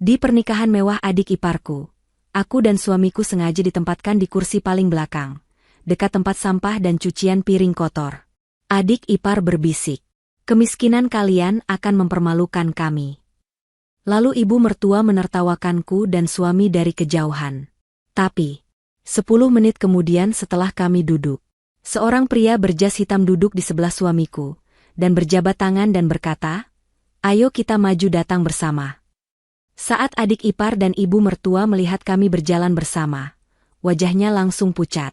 Di pernikahan mewah adik iparku, aku dan suamiku sengaja ditempatkan di kursi paling belakang, dekat tempat sampah dan cucian piring kotor. Adik ipar berbisik, kemiskinan kalian akan mempermalukan kami. Lalu ibu mertua menertawakanku dan suami dari kejauhan. Tapi, 10 menit kemudian setelah kami duduk, seorang pria berjas hitam duduk di sebelah suamiku, dan berjabat tangan dan berkata, "Ayo kita maju datang bersama." Saat adik ipar dan ibu mertua melihat kami berjalan bersama, wajahnya langsung pucat.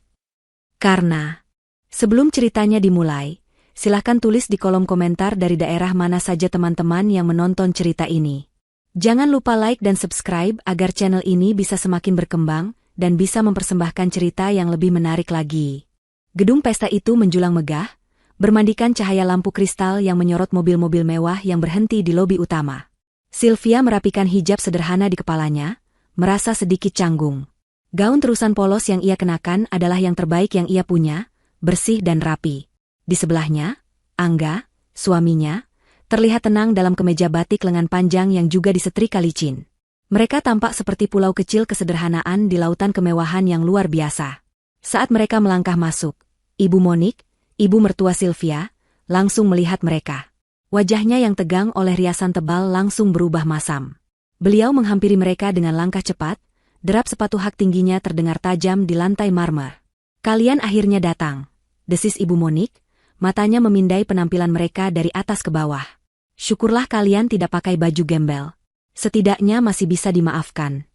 Karena, sebelum ceritanya dimulai, silahkan tulis di kolom komentar dari daerah mana saja teman-teman yang menonton cerita ini. Jangan lupa like dan subscribe agar channel ini bisa semakin berkembang dan bisa mempersembahkan cerita yang lebih menarik lagi. Gedung pesta itu menjulang megah, bermandikan cahaya lampu kristal yang menyorot mobil-mobil mewah yang berhenti di lobi utama. Sylvia merapikan hijab sederhana di kepalanya, merasa sedikit canggung. Gaun terusan polos yang ia kenakan adalah yang terbaik yang ia punya, bersih dan rapi. Di sebelahnya, Angga, suaminya, terlihat tenang dalam kemeja batik lengan panjang yang juga disetrika licin. Mereka tampak seperti pulau kecil kesederhanaan di lautan kemewahan yang luar biasa. Saat mereka melangkah masuk, Ibu Monik, ibu mertua Sylvia, langsung melihat mereka. Wajahnya yang tegang oleh riasan tebal langsung berubah masam. Beliau menghampiri mereka dengan langkah cepat, derap sepatu hak tingginya terdengar tajam di lantai marmer. "Kalian akhirnya datang," desis Ibu Monik, matanya memindai penampilan mereka dari atas ke bawah. "Syukurlah kalian tidak pakai baju gembel. Setidaknya masih bisa dimaafkan."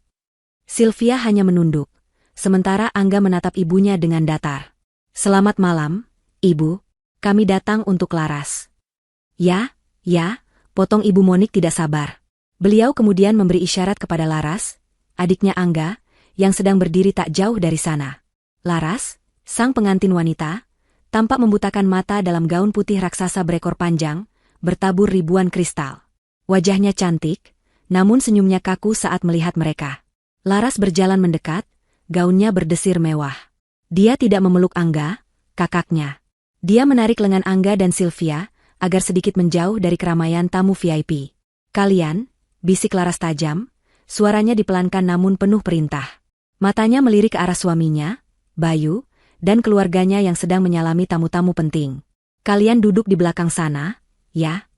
Sylvia hanya menunduk, sementara Angga menatap ibunya dengan datar. "Selamat malam, Ibu. Kami datang untuk Laras." Ya, potong Ibu Monik tidak sabar. Beliau kemudian memberi isyarat kepada Laras, adiknya Angga, yang sedang berdiri tak jauh dari sana. Laras, sang pengantin wanita, tampak membutakan mata dalam gaun putih raksasa berekor panjang, bertabur ribuan kristal. Wajahnya cantik, namun senyumnya kaku saat melihat mereka. Laras berjalan mendekat, gaunnya berdesir mewah. Dia tidak memeluk Angga, kakaknya. Dia menarik lengan Angga dan Sylvia, agar sedikit menjauh dari keramaian tamu VIP. "Kalian," bisik Laras tajam, suaranya dipelankan namun penuh perintah. Matanya melirik ke arah suaminya, Bayu, dan keluarganya yang sedang menyalami tamu-tamu penting. "Kalian duduk di belakang sana, ya."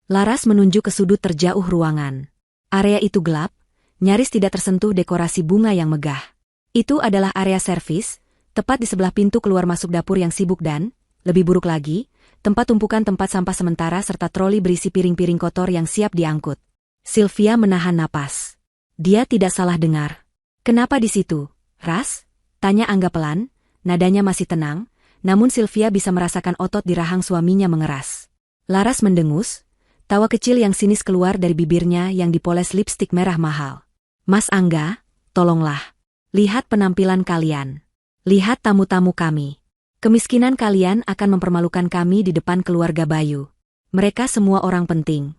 Laras menunjuk ke sudut terjauh ruangan. Area itu gelap, nyaris tidak tersentuh dekorasi bunga yang megah. Itu adalah area servis, tepat di sebelah pintu keluar masuk dapur yang sibuk dan, lebih buruk lagi, tempat tumpukan tempat sampah sementara serta troli berisi piring-piring kotor yang siap diangkut. Sylvia menahan napas. Dia tidak salah dengar. "Kenapa di situ, Ras?" tanya Angga pelan, nadanya masih tenang, namun Sylvia bisa merasakan otot di rahang suaminya mengeras. Laras mendengus, tawa kecil yang sinis keluar dari bibirnya yang dipoles lipstik merah mahal. "Mas Angga, tolonglah. Lihat penampilan kalian. Lihat tamu-tamu kami. Kemiskinan kalian akan mempermalukan kami di depan keluarga Bayu. Mereka semua orang penting."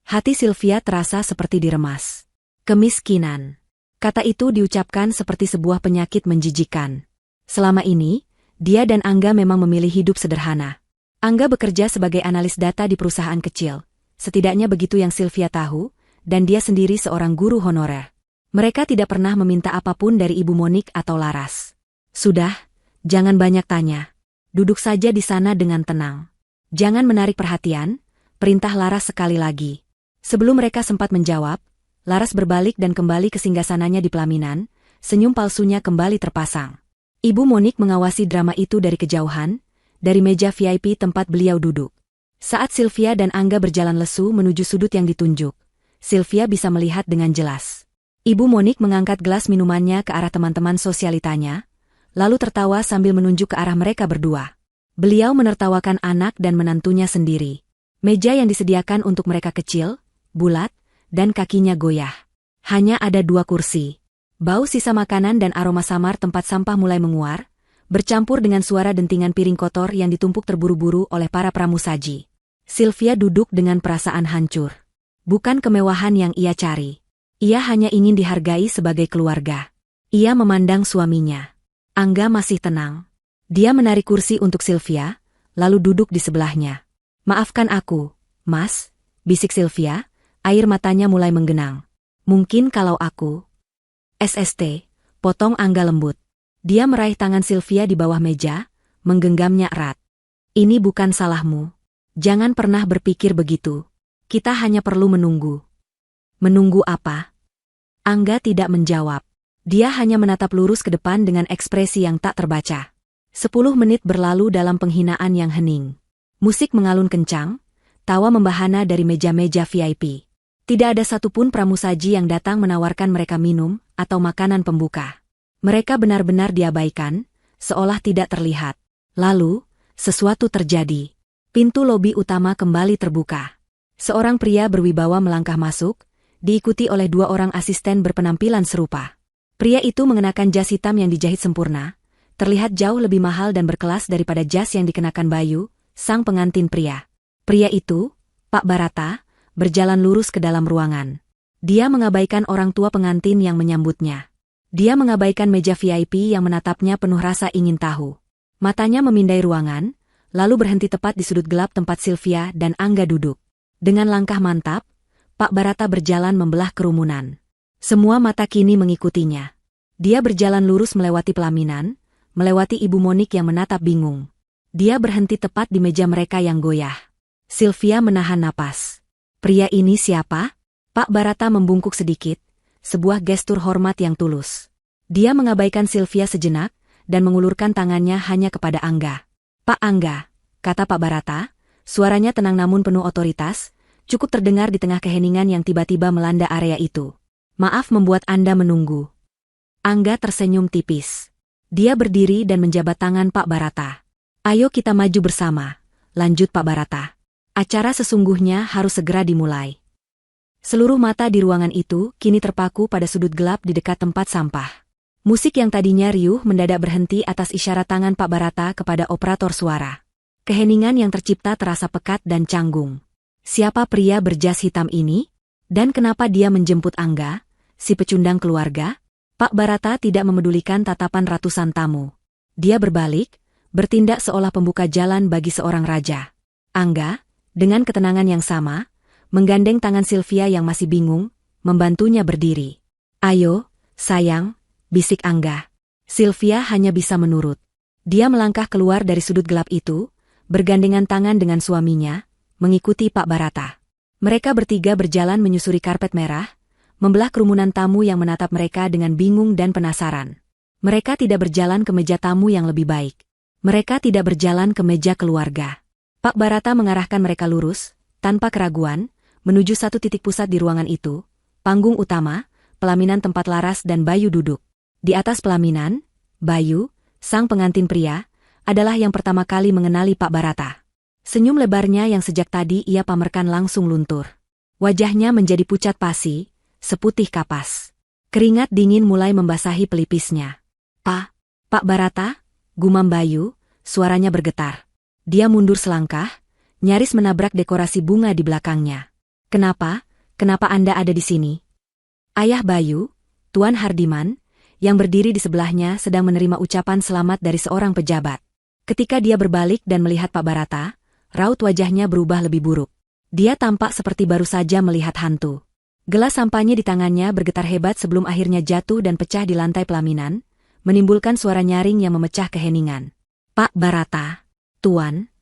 Hati Sylvia terasa seperti diremas. Kemiskinan. Kata itu diucapkan seperti sebuah penyakit menjijikan. Selama ini, dia dan Angga memang memilih hidup sederhana. Angga bekerja sebagai analis data di perusahaan kecil. Setidaknya begitu yang Sylvia tahu, dan dia sendiri seorang guru honorer. Mereka tidak pernah meminta apapun dari Ibu Monik atau Laras. "Sudah, jangan banyak tanya. Duduk saja di sana dengan tenang. Jangan menarik perhatian," perintah Laras sekali lagi. Sebelum mereka sempat menjawab, Laras berbalik dan kembali ke singgasananya di pelaminan, senyum palsunya kembali terpasang. Ibu Monik mengawasi drama itu dari kejauhan, dari meja VIP tempat beliau duduk. Saat Sylvia dan Angga berjalan lesu menuju sudut yang ditunjuk, Sylvia bisa melihat dengan jelas. Ibu Monik mengangkat gelas minumannya ke arah teman-teman sosialitanya, lalu tertawa sambil menunjuk ke arah mereka berdua. Beliau menertawakan anak dan menantunya sendiri. Meja yang disediakan untuk mereka kecil, bulat, dan kakinya goyah. Hanya ada 2 kursi. Bau sisa makanan dan aroma samar tempat sampah mulai menguar, bercampur dengan suara dentingan piring kotor yang ditumpuk terburu-buru oleh para pramusaji. Sylvia duduk dengan perasaan hancur. Bukan kemewahan yang ia cari. Ia hanya ingin dihargai sebagai keluarga. Ia memandang suaminya. Angga masih tenang. Dia menarik kursi untuk Sylvia, lalu duduk di sebelahnya. "Maafkan aku, Mas," bisik Sylvia, air matanya mulai menggenang. Mungkin kalau aku... SST, potong Angga lembut. Dia meraih tangan Sylvia di bawah meja, menggenggamnya erat. Ini bukan salahmu. Jangan pernah berpikir begitu. Kita hanya perlu menunggu. Menunggu apa? Angga tidak menjawab. Dia hanya menatap lurus ke depan dengan ekspresi yang tak terbaca. 10 menit berlalu dalam penghinaan yang hening. Musik mengalun kencang, tawa membahana dari meja-meja VIP. Tidak ada satupun pramusaji yang datang menawarkan mereka minum atau makanan pembuka. Mereka benar-benar diabaikan, seolah tidak terlihat. Lalu, sesuatu terjadi. Pintu lobi utama kembali terbuka. Seorang pria berwibawa melangkah masuk, diikuti oleh 2 orang asisten berpenampilan serupa. Pria itu mengenakan jas hitam yang dijahit sempurna, terlihat jauh lebih mahal dan berkelas daripada jas yang dikenakan Bayu, sang pengantin pria. Pria itu, Pak Barata, berjalan lurus ke dalam ruangan. Dia mengabaikan orang tua pengantin yang menyambutnya. Dia mengabaikan meja VIP yang menatapnya penuh rasa ingin tahu. Matanya memindai ruangan, lalu berhenti tepat di sudut gelap tempat Sylvia dan Angga duduk. Dengan langkah mantap, Pak Barata berjalan membelah kerumunan. Semua mata kini mengikutinya. Dia berjalan lurus melewati pelaminan, melewati Ibu Monik yang menatap bingung. Dia berhenti tepat di meja mereka yang goyah. Sylvia menahan napas. Pria ini siapa? Pak Barata membungkuk sedikit, sebuah gestur hormat yang tulus. Dia mengabaikan Sylvia sejenak, dan mengulurkan tangannya hanya kepada Angga. Pak Angga, kata Pak Barata, suaranya tenang namun penuh otoritas, cukup terdengar di tengah keheningan yang tiba-tiba melanda area itu. Maaf membuat Anda menunggu. Angga tersenyum tipis. Dia berdiri dan menjabat tangan Pak Barata. Ayo kita maju bersama, lanjut Pak Barata. Acara sesungguhnya harus segera dimulai. Seluruh mata di ruangan itu kini terpaku pada sudut gelap di dekat tempat sampah. Musik yang tadinya riuh mendadak berhenti atas isyarat tangan Pak Barata kepada operator suara. Keheningan yang tercipta terasa pekat dan canggung. Siapa pria berjas hitam ini? Dan kenapa dia menjemput Angga, si pecundang keluarga? Pak Barata tidak memedulikan tatapan ratusan tamu. Dia berbalik, bertindak seolah pembuka jalan bagi seorang raja. Angga, dengan ketenangan yang sama, menggandeng tangan Sylvia yang masih bingung, membantunya berdiri. Ayo, sayang, bisik Angga. Sylvia hanya bisa menurut. Dia melangkah keluar dari sudut gelap itu, bergandengan tangan dengan suaminya, mengikuti Pak Barata. Mereka bertiga berjalan menyusuri karpet merah, membelah kerumunan tamu yang menatap mereka dengan bingung dan penasaran. Mereka tidak berjalan ke meja tamu yang lebih baik. Mereka tidak berjalan ke meja keluarga. Pak Barata mengarahkan mereka lurus, tanpa keraguan, menuju satu titik pusat di ruangan itu, panggung utama, pelaminan tempat Laras dan Bayu duduk. Di atas pelaminan, Bayu, sang pengantin pria, adalah yang pertama kali mengenali Pak Barata. Senyum lebarnya yang sejak tadi ia pamerkan langsung luntur. Wajahnya menjadi pucat pasi, seputih kapas. Keringat dingin mulai membasahi pelipisnya. Pak Barata, gumam Bayu, suaranya bergetar. Dia mundur selangkah, nyaris menabrak dekorasi bunga di belakangnya. Kenapa Anda ada di sini? Ayah Bayu, Tuan Hardiman, yang berdiri di sebelahnya sedang menerima ucapan selamat dari seorang pejabat. Ketika dia berbalik dan melihat Pak Barata, raut wajahnya berubah lebih buruk. Dia tampak seperti baru saja melihat hantu. Gelas sampahnya di tangannya bergetar hebat sebelum akhirnya jatuh dan pecah di lantai pelaminan, menimbulkan suara nyaring yang memecah keheningan. Pak Barata, Tuan.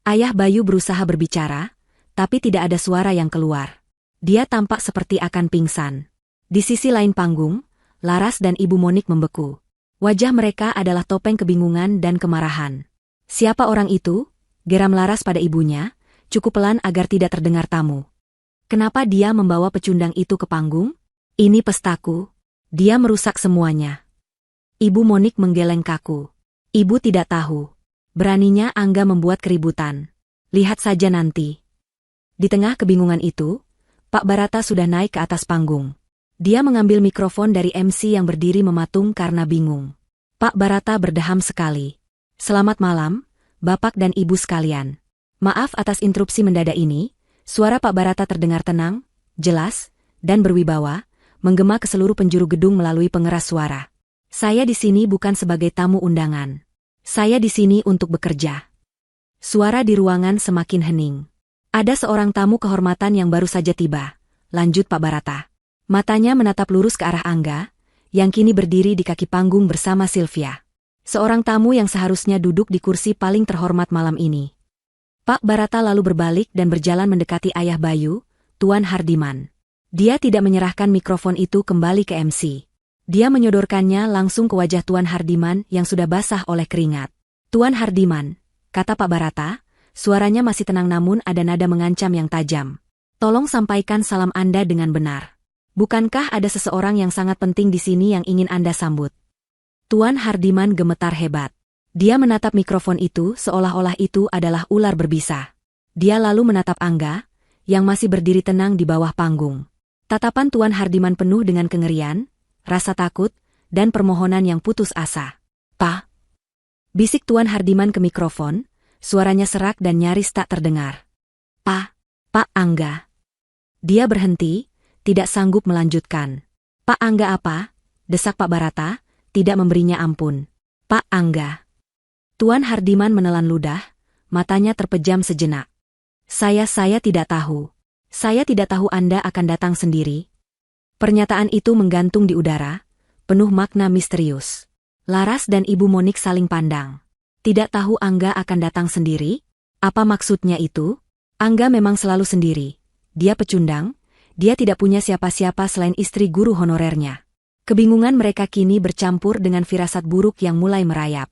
Ayah Bayu berusaha berbicara, tapi tidak ada suara yang keluar. Dia tampak seperti akan pingsan. Di sisi lain panggung, Laras dan Ibu Monik membeku. Wajah mereka adalah topeng kebingungan dan kemarahan. Siapa orang itu? Geram Laras pada ibunya, cukup pelan agar tidak terdengar tamu. Kenapa dia membawa pecundang itu ke panggung? Ini pestaku. Dia merusak semuanya. Ibu Monik menggeleng kaku. Ibu tidak tahu. Beraninya Angga membuat keributan. Lihat saja nanti. Di tengah kebingungan itu, Pak Barata sudah naik ke atas panggung. Dia mengambil mikrofon dari MC yang berdiri mematung karena bingung. Pak Barata berdeham sekali. Selamat malam, Bapak dan Ibu sekalian. Maaf atas interupsi mendadak ini, suara Pak Barata terdengar tenang, jelas, dan berwibawa, menggema ke seluruh penjuru gedung melalui pengeras suara. Saya di sini bukan sebagai tamu undangan. Saya di sini untuk bekerja. Suara di ruangan semakin hening. Ada seorang tamu kehormatan yang baru saja tiba, lanjut Pak Barata. Matanya menatap lurus ke arah Angga, yang kini berdiri di kaki panggung bersama Sylvia. Seorang tamu yang seharusnya duduk di kursi paling terhormat malam ini. Pak Barata lalu berbalik dan berjalan mendekati ayah Bayu, Tuan Hardiman. Dia tidak menyerahkan mikrofon itu kembali ke MC. Dia menyodorkannya langsung ke wajah Tuan Hardiman yang sudah basah oleh keringat. Tuan Hardiman, kata Pak Barata, suaranya masih tenang namun ada nada mengancam yang tajam. Tolong sampaikan salam Anda dengan benar. Bukankah ada seseorang yang sangat penting di sini yang ingin Anda sambut? Tuan Hardiman gemetar hebat. Dia menatap mikrofon itu seolah-olah itu adalah ular berbisa. Dia lalu menatap Angga, yang masih berdiri tenang di bawah panggung. Tatapan Tuan Hardiman penuh dengan kengerian, rasa takut, dan permohonan yang putus asa. "Pak!" bisik Tuan Hardiman ke mikrofon, suaranya serak dan nyaris tak terdengar. "Pak Angga." Dia berhenti, tidak sanggup melanjutkan. "Pak Angga apa?" desak Pak Barata, tidak memberinya ampun. "Pak Angga." Tuan Hardiman menelan ludah, matanya terpejam sejenak. Saya tidak tahu. Saya tidak tahu Anda akan datang sendiri." Pernyataan itu menggantung di udara, penuh makna misterius. Laras dan Ibu Monik saling pandang. Tidak tahu Angga akan datang sendiri? Apa maksudnya itu? Angga memang selalu sendiri. Dia pecundang, dia tidak punya siapa-siapa selain istri guru honorernya. Kebingungan mereka kini bercampur dengan firasat buruk yang mulai merayap.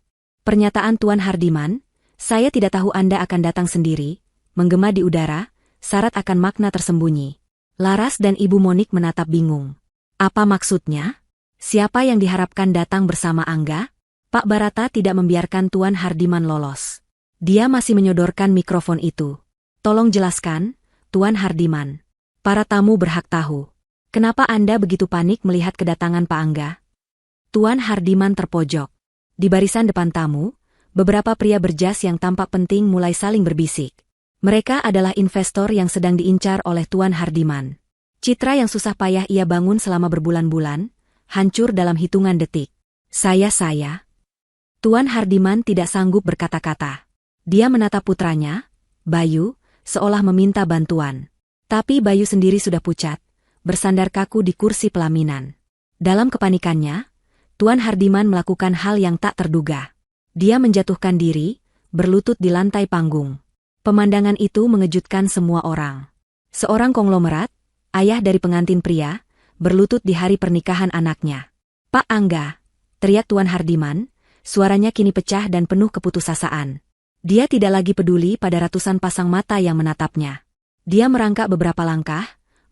Pernyataan Tuan Hardiman, "Saya tidak tahu Anda akan datang sendiri," menggema di udara, syarat akan makna tersembunyi. Laras dan Ibu Monik menatap bingung. Apa maksudnya? Siapa yang diharapkan datang bersama Angga? Pak Barata tidak membiarkan Tuan Hardiman lolos. Dia masih menyodorkan mikrofon itu. "Tolong jelaskan, Tuan Hardiman. Para tamu berhak tahu. Kenapa Anda begitu panik melihat kedatangan Pak Angga?" Tuan Hardiman terpojok. Di barisan depan tamu, beberapa pria berjas yang tampak penting mulai saling berbisik. Mereka adalah investor yang sedang diincar oleh Tuan Hardiman. Citra yang susah payah ia bangun selama berbulan-bulan, hancur dalam hitungan detik. Saya. Tuan Hardiman tidak sanggup berkata-kata. Dia menatap putranya, Bayu, seolah meminta bantuan. Tapi Bayu sendiri sudah pucat, bersandar kaku di kursi pelaminan. Dalam kepanikannya, Tuan Hardiman melakukan hal yang tak terduga. Dia menjatuhkan diri, berlutut di lantai panggung. Pemandangan itu mengejutkan semua orang. Seorang konglomerat, ayah dari pengantin pria, berlutut di hari pernikahan anaknya. "Pak Angga!" teriak Tuan Hardiman, suaranya kini pecah dan penuh keputusasaan. Dia tidak lagi peduli pada ratusan pasang mata yang menatapnya. Dia merangkak beberapa langkah,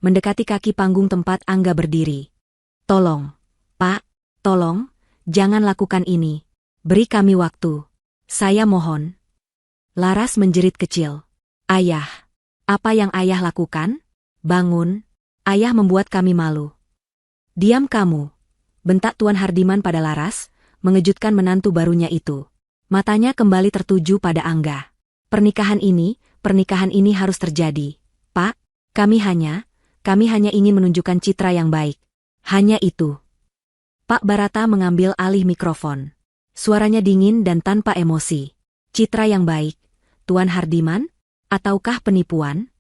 mendekati kaki panggung tempat Angga berdiri. "Tolong, Pak, tolong, jangan lakukan ini. Beri kami waktu. Saya mohon." Laras menjerit kecil. "Ayah, apa yang ayah lakukan? Bangun, ayah membuat kami malu." "Diam kamu," bentak Tuan Hardiman pada Laras, mengejutkan menantu barunya itu. Matanya kembali tertuju pada Angga. Pernikahan ini harus terjadi. "Pak, kami hanya ingin menunjukkan citra yang baik. Hanya itu." Pak Barata mengambil alih mikrofon. Suaranya dingin dan tanpa emosi. "Citra yang baik, Tuan Hardiman? Ataukah penipuan?"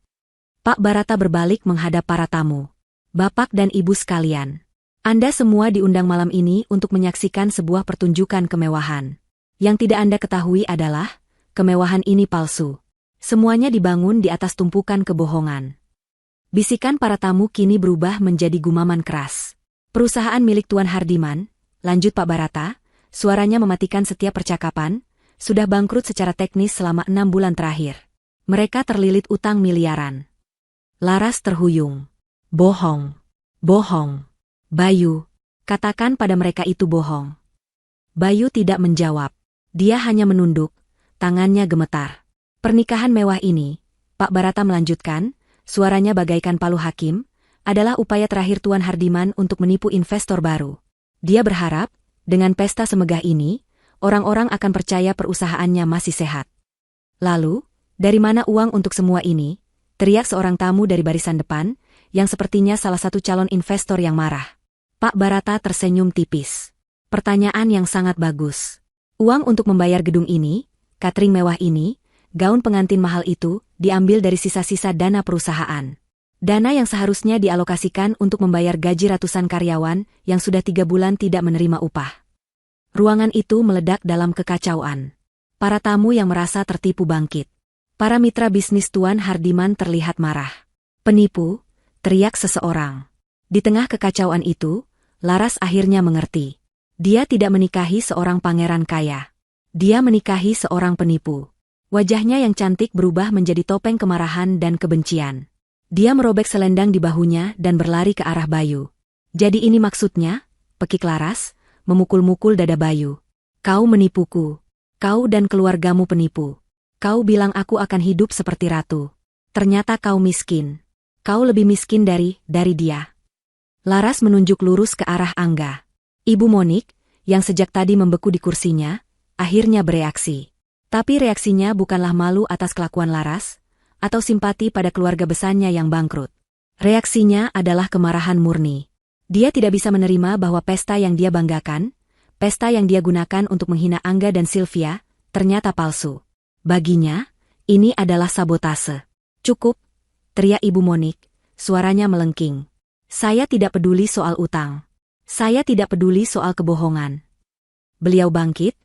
Pak Barata berbalik menghadap para tamu. "Bapak dan Ibu sekalian, Anda semua diundang malam ini untuk menyaksikan sebuah pertunjukan kemewahan. Yang tidak Anda ketahui adalah, kemewahan ini palsu. Semuanya dibangun di atas tumpukan kebohongan." Bisikan para tamu kini berubah menjadi gumaman keras. "Perusahaan milik Tuan Hardiman," lanjut Pak Barata, suaranya mematikan setiap percakapan, "sudah bangkrut secara teknis selama 6 bulan terakhir. Mereka terlilit utang miliaran." Laras terhuyung. "Bohong. Bohong. Bayu, katakan pada mereka itu bohong." Bayu tidak menjawab. Dia hanya menunduk, tangannya gemetar. "Pernikahan mewah ini," Pak Barata melanjutkan, suaranya bagaikan palu hakim, "adalah upaya terakhir Tuan Hardiman untuk menipu investor baru. Dia berharap, dengan pesta semegah ini, orang-orang akan percaya perusahaannya masih sehat." "Lalu, dari mana uang untuk semua ini?" teriak seorang tamu dari barisan depan, yang sepertinya salah satu calon investor yang marah. Pak Barata tersenyum tipis. "Pertanyaan yang sangat bagus. Uang untuk membayar gedung ini, catering mewah ini, gaun pengantin mahal itu, diambil dari sisa-sisa dana perusahaan. Dana yang seharusnya dialokasikan untuk membayar gaji ratusan karyawan yang sudah 3 bulan tidak menerima upah. Ruangan itu meledak dalam kekacauan. Para tamu yang merasa tertipu bangkit. Para mitra bisnis Tuan Hardiman terlihat marah. Penipu, teriak seseorang. Di tengah kekacauan itu, Laras akhirnya mengerti. Dia tidak menikahi seorang pangeran kaya. Dia menikahi seorang penipu. Wajahnya yang cantik berubah menjadi topeng kemarahan dan kebencian. Dia merobek selendang di bahunya dan berlari ke arah Bayu. Jadi ini maksudnya, pekik Laras, memukul-mukul dada Bayu. Kau menipuku. Kau dan keluargamu penipu. Kau bilang aku akan hidup seperti ratu. Ternyata kau miskin. Kau lebih miskin dari dia. Laras menunjuk lurus ke arah Angga. Ibu Monik, yang sejak tadi membeku di kursinya, akhirnya bereaksi. Tapi reaksinya bukanlah malu atas kelakuan Laras, atau simpati pada keluarga besarnya yang bangkrut. Reaksinya adalah kemarahan murni. Dia tidak bisa menerima bahwa pesta yang dia banggakan, pesta yang dia gunakan untuk menghina Angga dan Sylvia, ternyata palsu. Baginya, ini adalah sabotase. Cukup, teriak Ibu Monik, suaranya melengking. Saya tidak peduli soal utang. Saya tidak peduli soal kebohongan. Beliau bangkit,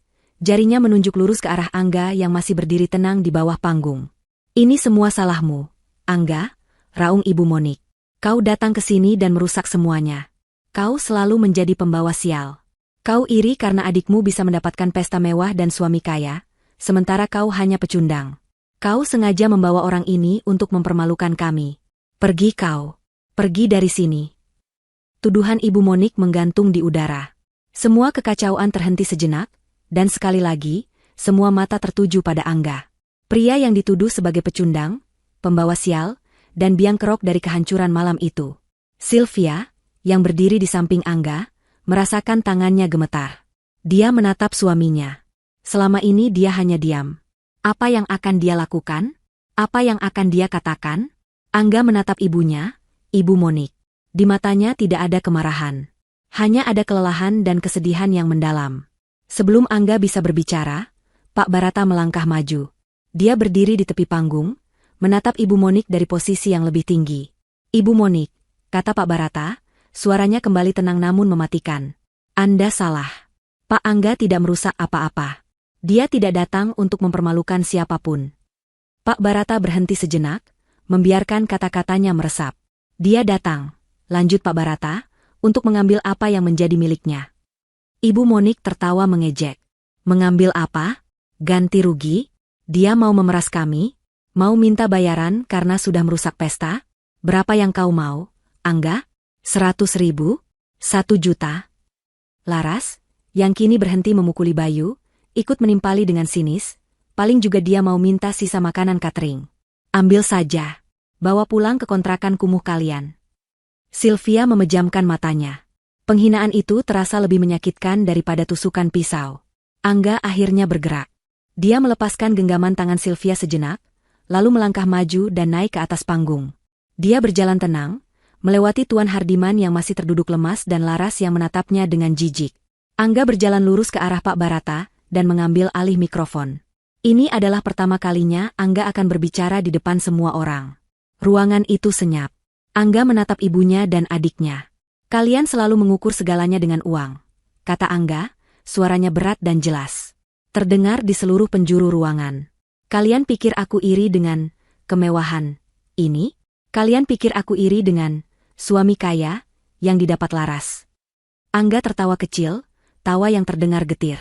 jarinya menunjuk lurus ke arah Angga yang masih berdiri tenang di bawah panggung. Ini semua salahmu, Angga, raung Ibu Monik. Kau datang ke sini dan merusak semuanya. Kau selalu menjadi pembawa sial. Kau iri karena adikmu bisa mendapatkan pesta mewah dan suami kaya, sementara kau hanya pecundang. Kau sengaja membawa orang ini untuk mempermalukan kami. Pergi kau. Pergi dari sini. Tuduhan Ibu Monik menggantung di udara. Semua kekacauan terhenti sejenak, dan sekali lagi, semua mata tertuju pada Angga. Pria yang dituduh sebagai pecundang, pembawa sial, dan biang kerok dari kehancuran malam itu. Sylvia, yang berdiri di samping Angga, merasakan tangannya gemetar. Dia menatap suaminya. Selama ini dia hanya diam. Apa yang akan dia lakukan? Apa yang akan dia katakan? Angga menatap ibunya, Ibu Monik. Di matanya tidak ada kemarahan. Hanya ada kelelahan dan kesedihan yang mendalam. Sebelum Angga bisa berbicara, Pak Barata melangkah maju. Dia berdiri di tepi panggung, menatap Ibu Monik dari posisi yang lebih tinggi. Ibu Monik, kata Pak Barata, suaranya kembali tenang namun mematikan. Anda salah. Pak Angga tidak merusak apa-apa. Dia tidak datang untuk mempermalukan siapapun. Pak Barata berhenti sejenak, membiarkan kata-katanya meresap. Dia datang, lanjut Pak Barata, untuk mengambil apa yang menjadi miliknya. Ibu Monik tertawa mengejek. Mengambil apa? Ganti rugi? Dia mau memeras kami? Mau minta bayaran karena sudah merusak pesta? Berapa yang kau mau, Angga? 100.000? 1 juta? Laras, yang kini berhenti memukuli Bayu, ikut menimpali dengan sinis, paling juga dia mau minta sisa makanan catering. Ambil saja. Bawa pulang ke kontrakan kumuh kalian. Sylvia memejamkan matanya. Penghinaan itu terasa lebih menyakitkan daripada tusukan pisau. Angga akhirnya bergerak. Dia melepaskan genggaman tangan Sylvia sejenak, lalu melangkah maju dan naik ke atas panggung. Dia berjalan tenang, melewati Tuan Hardiman yang masih terduduk lemas dan Laras yang menatapnya dengan jijik. Angga berjalan lurus ke arah Pak Barata dan mengambil alih mikrofon. Ini adalah pertama kalinya Angga akan berbicara di depan semua orang. Ruangan itu senyap. Angga menatap ibunya dan adiknya. Kalian selalu mengukur segalanya dengan uang, kata Angga, suaranya berat dan jelas. Terdengar di seluruh penjuru ruangan. Kalian pikir aku iri dengan kemewahan ini? Kalian pikir aku iri dengan suami kaya yang didapat Laras? Angga tertawa kecil, tawa yang terdengar getir.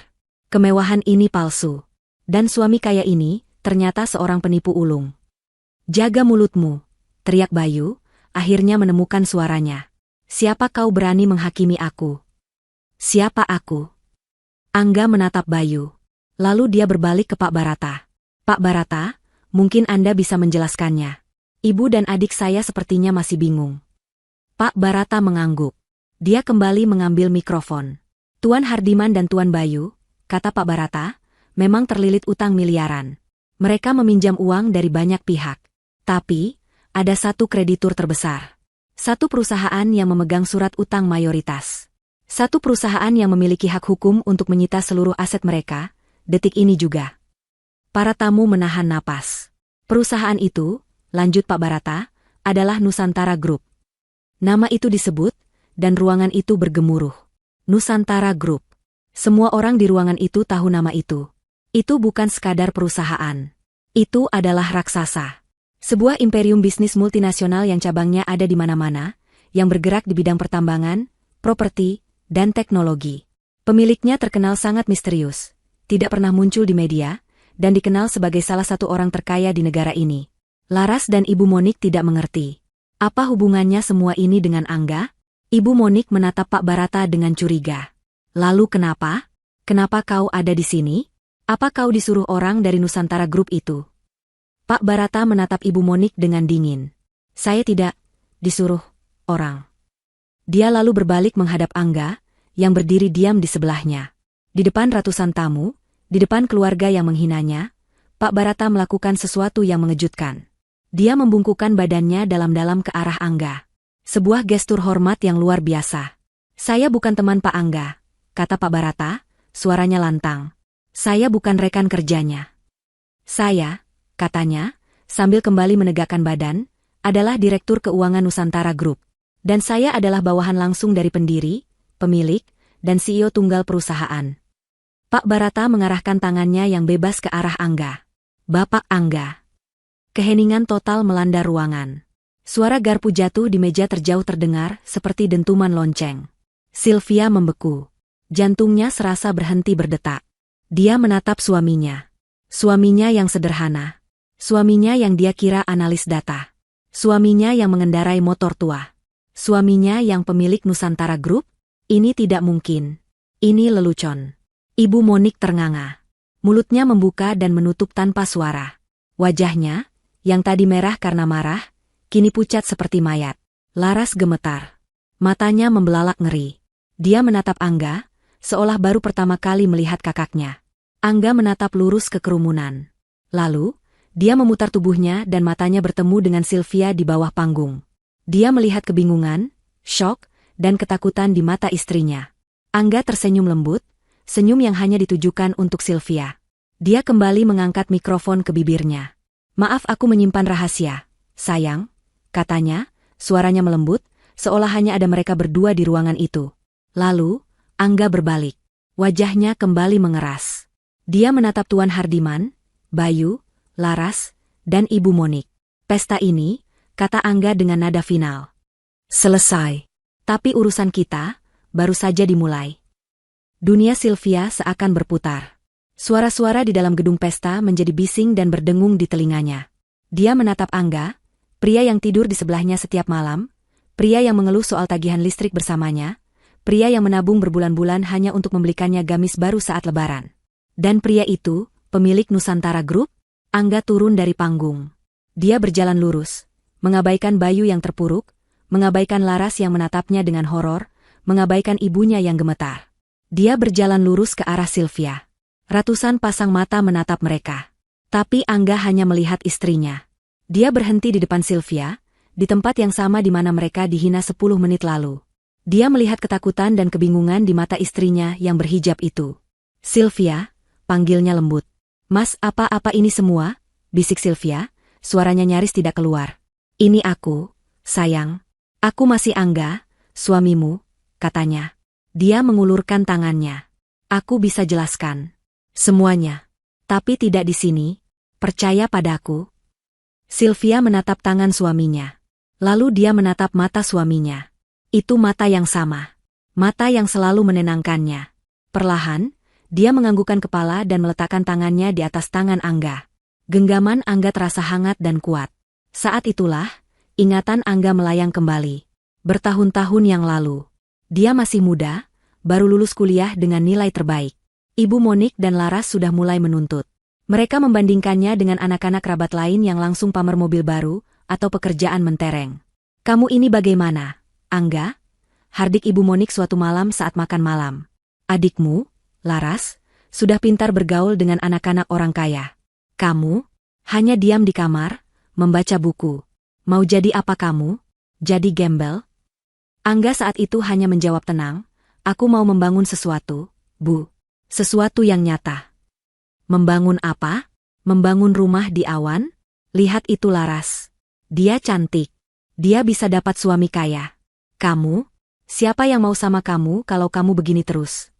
Kemewahan ini palsu. Dan suami kaya ini ternyata seorang penipu ulung. Jaga mulutmu, teriak Bayu, akhirnya menemukan suaranya. Siapa kau berani menghakimi aku? Siapa aku? Angga menatap Bayu. Lalu dia berbalik ke Pak Barata. Pak Barata, mungkin Anda bisa menjelaskannya. Ibu dan adik saya sepertinya masih bingung. Pak Barata mengangguk. Dia kembali mengambil mikrofon. Tuan Hardiman dan Tuan Bayu, kata Pak Barata, memang terlilit utang miliaran. Mereka meminjam uang dari banyak pihak. Tapi, ada satu kreditur terbesar. Satu perusahaan yang memegang surat utang mayoritas. Satu perusahaan yang memiliki hak hukum untuk menyita seluruh aset mereka, detik ini juga. Para tamu menahan napas. Perusahaan itu, lanjut Pak Barata, adalah Nusantara Group. Nama itu disebut, dan ruangan itu bergemuruh. Nusantara Group. Semua orang di ruangan itu tahu nama itu. Itu bukan sekadar perusahaan. Itu adalah raksasa. Sebuah imperium bisnis multinasional yang cabangnya ada di mana-mana, yang bergerak di bidang pertambangan, properti, dan teknologi. Pemiliknya terkenal sangat misterius, tidak pernah muncul di media, dan dikenal sebagai salah satu orang terkaya di negara ini. Laras dan Ibu Monik tidak mengerti. Apa hubungannya semua ini dengan Angga? Ibu Monik menatap Pak Barata dengan curiga. Lalu kenapa? Kenapa kau ada di sini? Apa kau disuruh orang dari Nusantara Group itu? Pak Barata menatap Ibu Monik dengan dingin. Saya tidak disuruh orang. Dia lalu berbalik menghadap Angga, yang berdiri diam di sebelahnya. Di depan ratusan tamu, di depan keluarga yang menghinanya, Pak Barata melakukan sesuatu yang mengejutkan. Dia membungkukkan badannya dalam-dalam ke arah Angga. Sebuah gestur hormat yang luar biasa. Saya bukan teman Pak Angga, kata Pak Barata, suaranya lantang. Saya bukan rekan kerjanya. Saya, katanya, sambil kembali menegakkan badan, adalah Direktur Keuangan Nusantara Group. Dan saya adalah bawahan langsung dari pendiri, pemilik, dan CEO tunggal perusahaan. Pak Barata mengarahkan tangannya yang bebas ke arah Angga. Bapak Angga. Keheningan total melanda ruangan. Suara garpu jatuh di meja terjauh terdengar seperti dentuman lonceng. Sylvia membeku. Jantungnya serasa berhenti berdetak. Dia menatap suaminya. Suaminya yang sederhana. Suaminya yang dia kira analis data. Suaminya yang mengendarai motor tua. Suaminya yang pemilik Nusantara Group? Ini tidak mungkin. Ini lelucon. Ibu Monik ternganga. Mulutnya membuka dan menutup tanpa suara. Wajahnya, yang tadi merah karena marah, kini pucat seperti mayat. Laras gemetar. Matanya membelalak ngeri. Dia menatap Angga, seolah baru pertama kali melihat kakaknya. Angga menatap lurus ke kerumunan. Lalu, dia memutar tubuhnya dan matanya bertemu dengan Sylvia di bawah panggung. Dia melihat kebingungan, syok, dan ketakutan di mata istrinya. Angga tersenyum lembut, senyum yang hanya ditujukan untuk Sylvia. Dia kembali mengangkat mikrofon ke bibirnya. Maaf aku menyimpan rahasia, sayang, katanya, suaranya melembut, seolah hanya ada mereka berdua di ruangan itu. Lalu, Angga berbalik. Wajahnya kembali mengeras. Dia menatap Tuan Hardiman, Bayu, Laras, dan Ibu Monik. Pesta ini, kata Angga dengan nada final. Selesai. Tapi urusan kita, baru saja dimulai. Dunia Sylvia seakan berputar. Suara-suara di dalam gedung pesta menjadi bising dan berdengung di telinganya. Dia menatap Angga, pria yang tidur di sebelahnya setiap malam, pria yang mengeluh soal tagihan listrik bersamanya, pria yang menabung berbulan-bulan hanya untuk membelikannya gamis baru saat lebaran. Dan pria itu, pemilik Nusantara Group? Angga turun dari panggung. Dia berjalan lurus, mengabaikan Bayu yang terpuruk, mengabaikan Laras yang menatapnya dengan horor, mengabaikan ibunya yang gemetar. Dia berjalan lurus ke arah Sylvia. Ratusan pasang mata menatap mereka. Tapi Angga hanya melihat istrinya. Dia berhenti di depan Sylvia, di tempat yang sama di mana mereka dihina 10 menit lalu. Dia melihat ketakutan dan kebingungan di mata istrinya yang berhijab itu. Sylvia, panggilnya lembut. Mas, apa-apa ini semua? Bisik Sylvia, suaranya nyaris tidak keluar. Ini aku, sayang. Aku masih Angga, suamimu, katanya. Dia mengulurkan tangannya. Aku bisa jelaskan. Semuanya. Tapi tidak di sini. Percaya padaku. Sylvia menatap tangan suaminya. Lalu dia menatap mata suaminya. Itu mata yang sama. Mata yang selalu menenangkannya. Perlahan, dia menganggukkan kepala dan meletakkan tangannya di atas tangan Angga. Genggaman Angga terasa hangat dan kuat. Saat itulah, ingatan Angga melayang kembali. Bertahun-tahun yang lalu. Dia masih muda, baru lulus kuliah dengan nilai terbaik. Ibu Monik dan Laras sudah mulai menuntut. Mereka membandingkannya dengan anak-anak kerabat lain yang langsung pamer mobil baru atau pekerjaan mentereng. Kamu ini bagaimana, Angga? Hardik Ibu Monik suatu malam saat makan malam. Adikmu, Laras, sudah pintar bergaul dengan anak-anak orang kaya. Kamu, hanya diam di kamar, membaca buku. Mau jadi apa kamu? Jadi gembel? Angga saat itu hanya menjawab tenang, aku mau membangun sesuatu, Bu. Sesuatu yang nyata. Membangun apa? Membangun rumah di awan? Lihat itu Laras. Dia cantik. Dia bisa dapat suami kaya. Kamu? Siapa yang mau sama kamu kalau kamu begini terus?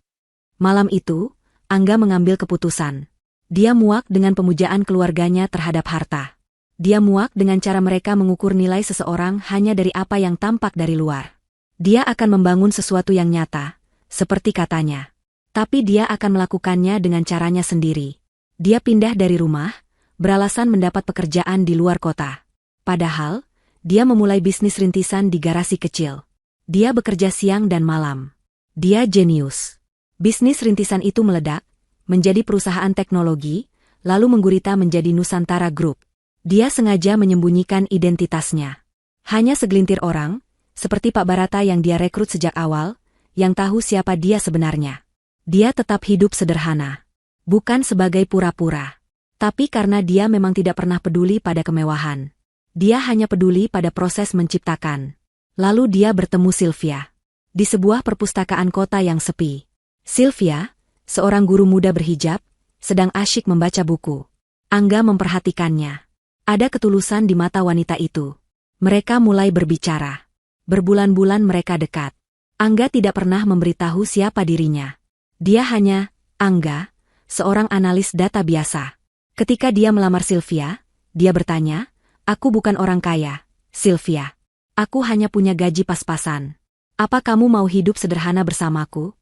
Malam itu, Angga mengambil keputusan. Dia muak dengan pemujaan keluarganya terhadap harta. Dia muak dengan cara mereka mengukur nilai seseorang hanya dari apa yang tampak dari luar. Dia akan membangun sesuatu yang nyata, seperti katanya. Tapi dia akan melakukannya dengan caranya sendiri. Dia pindah dari rumah, beralasan mendapat pekerjaan di luar kota. Padahal, dia memulai bisnis rintisan di garasi kecil. Dia bekerja siang dan malam. Dia jenius. Bisnis rintisan itu meledak, menjadi perusahaan teknologi, lalu menggurita menjadi Nusantara Group. Dia sengaja menyembunyikan identitasnya. Hanya segelintir orang, seperti Pak Barata yang dia rekrut sejak awal, yang tahu siapa dia sebenarnya. Dia tetap hidup sederhana. Bukan sebagai pura-pura. Tapi karena dia memang tidak pernah peduli pada kemewahan. Dia hanya peduli pada proses menciptakan. Lalu dia bertemu Sylvia. Di sebuah perpustakaan kota yang sepi. Sylvia, seorang guru muda berhijab, sedang asyik membaca buku. Angga memperhatikannya. Ada ketulusan di mata wanita itu. Mereka mulai berbicara. Berbulan-bulan mereka dekat. Angga tidak pernah memberitahu siapa dirinya. Dia hanya, Angga, seorang analis data biasa. Ketika dia melamar Sylvia, dia bertanya, "Aku bukan orang kaya, Sylvia. Aku hanya punya gaji pas-pasan. Apa kamu mau hidup sederhana bersamaku?"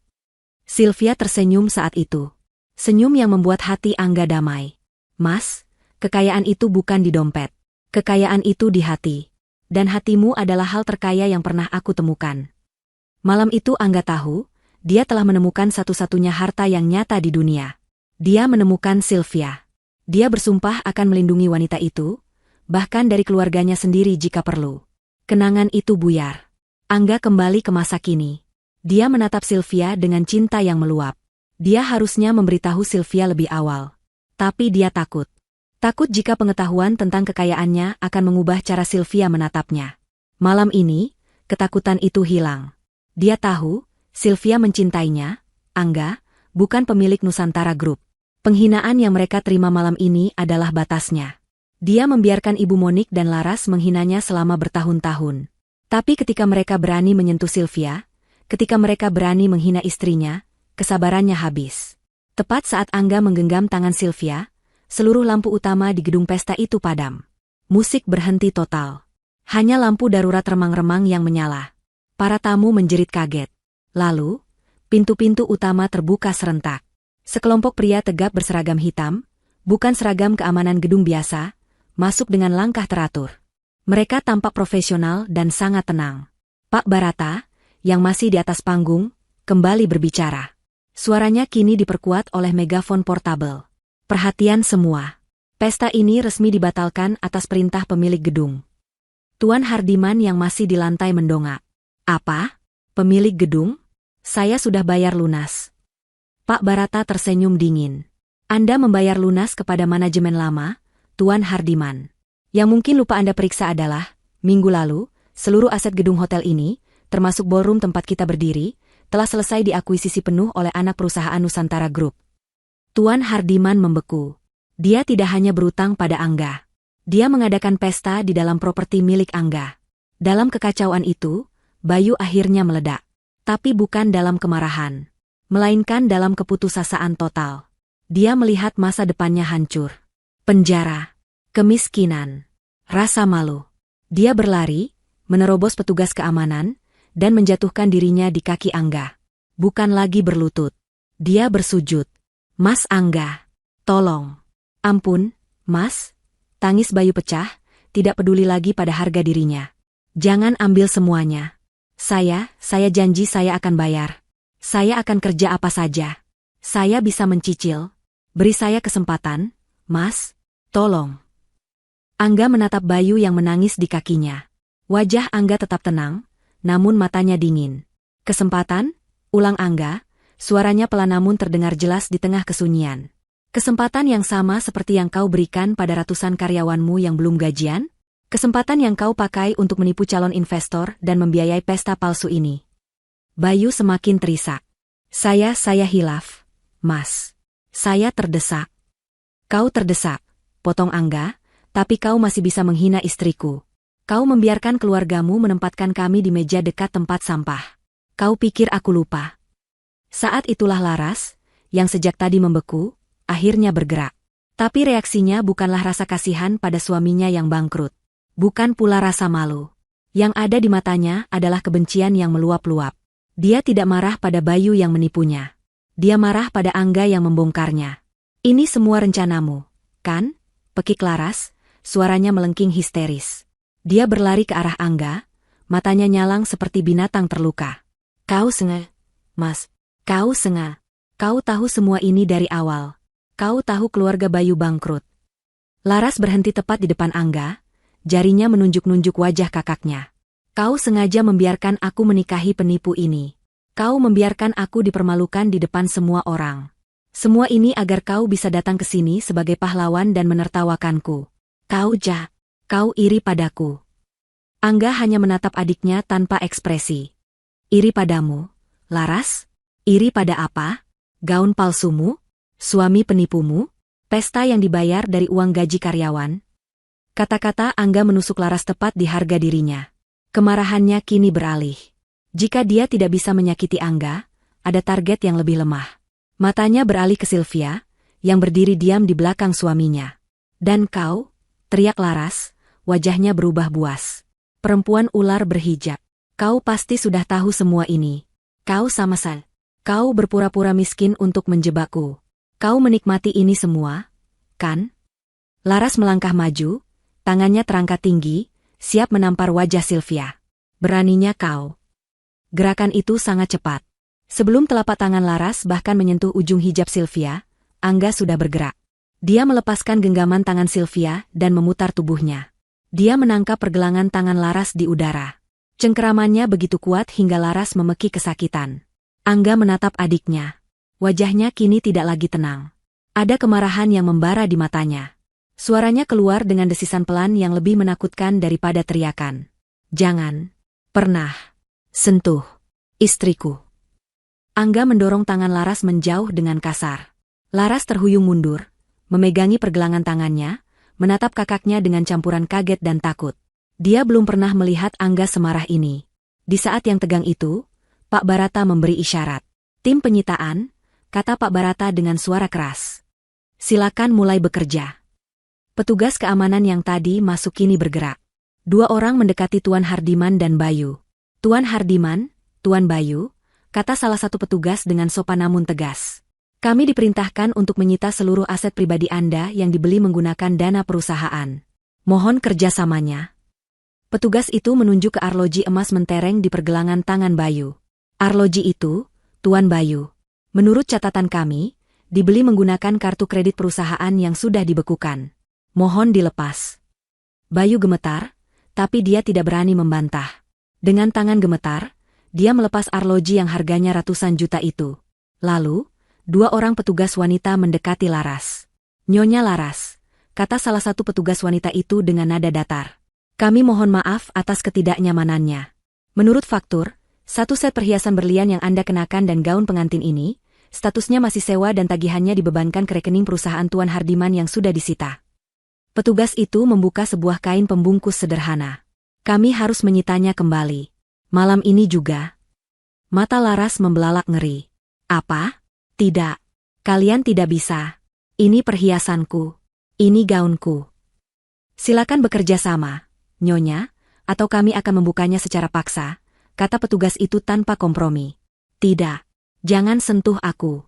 Sylvia tersenyum saat itu. Senyum yang membuat hati Angga damai. "Mas, kekayaan itu bukan di dompet. Kekayaan itu di hati. Dan hatimu adalah hal terkaya yang pernah aku temukan." Malam itu Angga tahu, dia telah menemukan satu-satunya harta yang nyata di dunia. Dia menemukan Sylvia. Dia bersumpah akan melindungi wanita itu, bahkan dari keluarganya sendiri jika perlu. Kenangan itu buyar. Angga kembali ke masa kini. Dia menatap Sylvia dengan cinta yang meluap. Dia harusnya memberitahu Sylvia lebih awal. Tapi dia takut. Takut jika pengetahuan tentang kekayaannya akan mengubah cara Sylvia menatapnya. Malam ini, ketakutan itu hilang. Dia tahu, Sylvia mencintainya, Angga, bukan pemilik Nusantara Group. Penghinaan yang mereka terima malam ini adalah batasnya. Dia membiarkan Ibu Monik dan Laras menghinanya selama bertahun-tahun. Tapi ketika mereka berani menyentuh Sylvia, ketika mereka berani menghina istrinya, kesabarannya habis. Tepat saat Angga menggenggam tangan Sylvia, seluruh lampu utama di gedung pesta itu padam. Musik berhenti total. Hanya lampu darurat remang-remang yang menyala. Para tamu menjerit kaget. Lalu, pintu-pintu utama terbuka serentak. Sekelompok pria tegap berseragam hitam, bukan seragam keamanan gedung biasa, masuk dengan langkah teratur. Mereka tampak profesional dan sangat tenang. Pak Barata, yang masih di atas panggung, kembali berbicara. Suaranya kini diperkuat oleh megafon portabel. "Perhatian semua. Pesta ini resmi dibatalkan atas perintah pemilik gedung." Tuan Hardiman yang masih di lantai mendongak. "Apa? Pemilik gedung? Saya sudah bayar lunas." Pak Barata tersenyum dingin. "Anda membayar lunas kepada manajemen lama, Tuan Hardiman. Yang mungkin lupa Anda periksa adalah, minggu lalu, seluruh aset gedung hotel ini, termasuk ballroom tempat kita berdiri, telah selesai diakuisisi penuh oleh anak perusahaan Nusantara Group." Tuan Hardiman membeku. Dia tidak hanya berutang pada Angga. Dia mengadakan pesta di dalam properti milik Angga. Dalam kekacauan itu, Bayu akhirnya meledak. Tapi bukan dalam kemarahan, melainkan dalam keputusasaan total. Dia melihat masa depannya hancur. Penjara, kemiskinan, rasa malu. Dia berlari, menerobos petugas keamanan, dan menjatuhkan dirinya di kaki Angga. Bukan lagi berlutut. Dia bersujud. "Mas Angga, tolong." "Ampun, Mas." Tangis Bayu pecah, tidak peduli lagi pada harga dirinya. "Jangan ambil semuanya. Saya janji saya akan bayar. Saya akan kerja apa saja. Saya bisa mencicil. Beri saya kesempatan, Mas. Tolong." Angga menatap Bayu yang menangis di kakinya. Wajah Angga tetap tenang, namun matanya dingin. "Kesempatan?" ulang Angga, suaranya pelan namun terdengar jelas di tengah kesunyian. "Kesempatan yang sama seperti yang kau berikan pada ratusan karyawanmu yang belum gajian? Kesempatan yang kau pakai untuk menipu calon investor dan membiayai pesta palsu ini?" Bayu semakin terisak. Saya hilaf, Mas. Saya terdesak." "Kau terdesak," potong Angga, "tapi kau masih bisa menghina istriku. Kau membiarkan keluargamu menempatkan kami di meja dekat tempat sampah. Kau pikir aku lupa? Saat itulah Laras, yang sejak tadi membeku, akhirnya bergerak. Tapi reaksinya bukanlah rasa kasihan pada suaminya yang bangkrut. Bukan pula rasa malu. Yang ada di matanya adalah kebencian yang meluap-luap. Dia tidak marah pada Bayu yang menipunya. Dia marah pada Angga yang membongkarnya. Ini semua rencanamu, kan? Pekik Laras, suaranya melengking histeris. Dia berlari ke arah Angga, matanya nyalang seperti binatang terluka. Kau sengaja, Mas. Kau sengaja. Kau tahu semua ini dari awal. Kau tahu keluarga Bayu bangkrut. Laras berhenti tepat di depan Angga, jarinya menunjuk-nunjuk wajah kakaknya. Kau sengaja membiarkan aku menikahi penipu ini. Kau membiarkan aku dipermalukan di depan semua orang. Semua ini agar kau bisa datang ke sini sebagai pahlawan dan menertawakanku. Kau iri padaku. Angga hanya menatap adiknya tanpa ekspresi. Iri padamu, Laras? Iri pada apa? Gaun palsumu? Suami penipumu? Pesta yang dibayar dari uang gaji karyawan? Kata-kata Angga menusuk Laras tepat di harga dirinya. Kemarahannya kini beralih. Jika dia tidak bisa menyakiti Angga, ada target yang lebih lemah. Matanya beralih ke Sylvia, yang berdiri diam di belakang suaminya. Dan kau? Teriak Laras, wajahnya berubah buas. Perempuan ular berhijab. Kau pasti sudah tahu semua ini. Kau sama Sal. Kau berpura-pura miskin untuk menjebakku. Kau menikmati ini semua, kan? Laras melangkah maju, tangannya terangkat tinggi, siap menampar wajah Sylvia. Beraninya kau. Gerakan itu sangat cepat. Sebelum telapak tangan Laras bahkan menyentuh ujung hijab Sylvia, Angga sudah bergerak. Dia melepaskan genggaman tangan Sylvia dan memutar tubuhnya. Dia menangkap pergelangan tangan Laras di udara. Cengkeramannya begitu kuat hingga Laras memeki kesakitan. Angga menatap adiknya. Wajahnya kini tidak lagi tenang. Ada kemarahan yang membara di matanya. Suaranya keluar dengan desisan pelan yang lebih menakutkan daripada teriakan. Jangan pernah sentuh istriku. Angga mendorong tangan Laras menjauh dengan kasar. Laras terhuyung mundur, memegangi pergelangan tangannya, menatap kakaknya dengan campuran kaget dan takut. Dia belum pernah melihat Angga semarah ini. Di saat yang tegang itu, Pak Barata memberi isyarat. Tim penyitaan, kata Pak Barata dengan suara keras. Silakan mulai bekerja. Petugas keamanan yang tadi masuk kini bergerak. 2 orang mendekati Tuan Hardiman dan Bayu. Tuan Hardiman, Tuan Bayu, kata salah satu petugas dengan sopan namun tegas. Kami diperintahkan untuk menyita seluruh aset pribadi Anda yang dibeli menggunakan dana perusahaan. Mohon kerjasamanya. Petugas itu menunjuk ke arloji emas mentereng di pergelangan tangan Bayu. Arloji itu, Tuan Bayu, menurut catatan kami, dibeli menggunakan kartu kredit perusahaan yang sudah dibekukan. Mohon dilepas. Bayu gemetar, tapi dia tidak berani membantah. Dengan tangan gemetar, dia melepas arloji yang harganya ratusan juta itu. Lalu, 2 orang petugas wanita mendekati Laras. Nyonya Laras, kata salah satu petugas wanita itu dengan nada datar. Kami mohon maaf atas ketidaknyamanannya. Menurut faktur, 1 set perhiasan berlian yang Anda kenakan dan gaun pengantin ini, statusnya masih sewa dan tagihannya dibebankan ke rekening perusahaan Tuan Hardiman yang sudah disita. Petugas itu membuka sebuah kain pembungkus sederhana. Kami harus menyitanya kembali. Malam ini juga. Mata Laras membelalak ngeri. Apa? Tidak. Kalian tidak bisa. Ini perhiasanku. Ini gaunku. Silakan bekerja sama, Nyonya, atau kami akan membukanya secara paksa, kata petugas itu tanpa kompromi. Tidak. Jangan sentuh aku.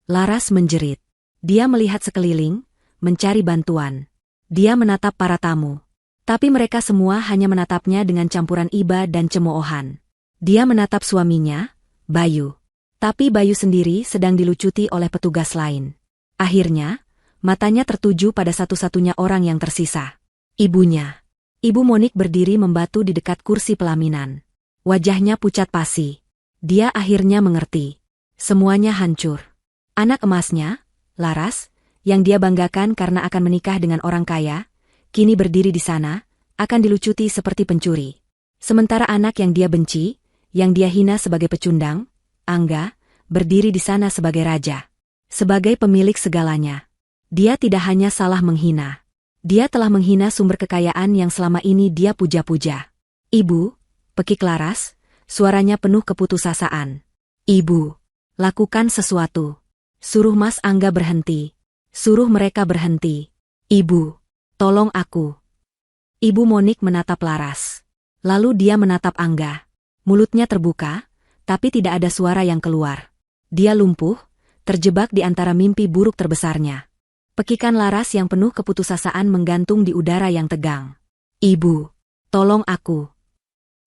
Laras menjerit. Dia melihat sekeliling, mencari bantuan. Dia menatap para tamu. Tapi mereka semua hanya menatapnya dengan campuran iba dan cemoohan. Dia menatap suaminya, Bayu. Tapi Bayu sendiri sedang dilucuti oleh petugas lain. Akhirnya, matanya tertuju pada satu-satunya orang yang tersisa. Ibunya. Ibu Monik berdiri membatu di dekat kursi pelaminan. Wajahnya pucat pasi. Dia akhirnya mengerti. Semuanya hancur. Anak emasnya, Laras, yang dia banggakan karena akan menikah dengan orang kaya, kini berdiri di sana, akan dilucuti seperti pencuri. Sementara anak yang dia benci, yang dia hina sebagai pecundang, Angga, berdiri di sana sebagai raja. Sebagai pemilik segalanya. Dia tidak hanya salah menghina. Dia telah menghina sumber kekayaan yang selama ini dia puja-puja. Ibu, pekik Laras, suaranya penuh keputusasaan. Ibu, lakukan sesuatu. Suruh Mas Angga berhenti. Suruh mereka berhenti. Ibu, tolong aku. Ibu Monik menatap Laras. Lalu dia menatap Angga. Mulutnya terbuka, tapi tidak ada suara yang keluar. Dia lumpuh, terjebak di antara mimpi buruk terbesarnya. Pekikan Laras yang penuh keputusasaan menggantung di udara yang tegang. Ibu, tolong aku.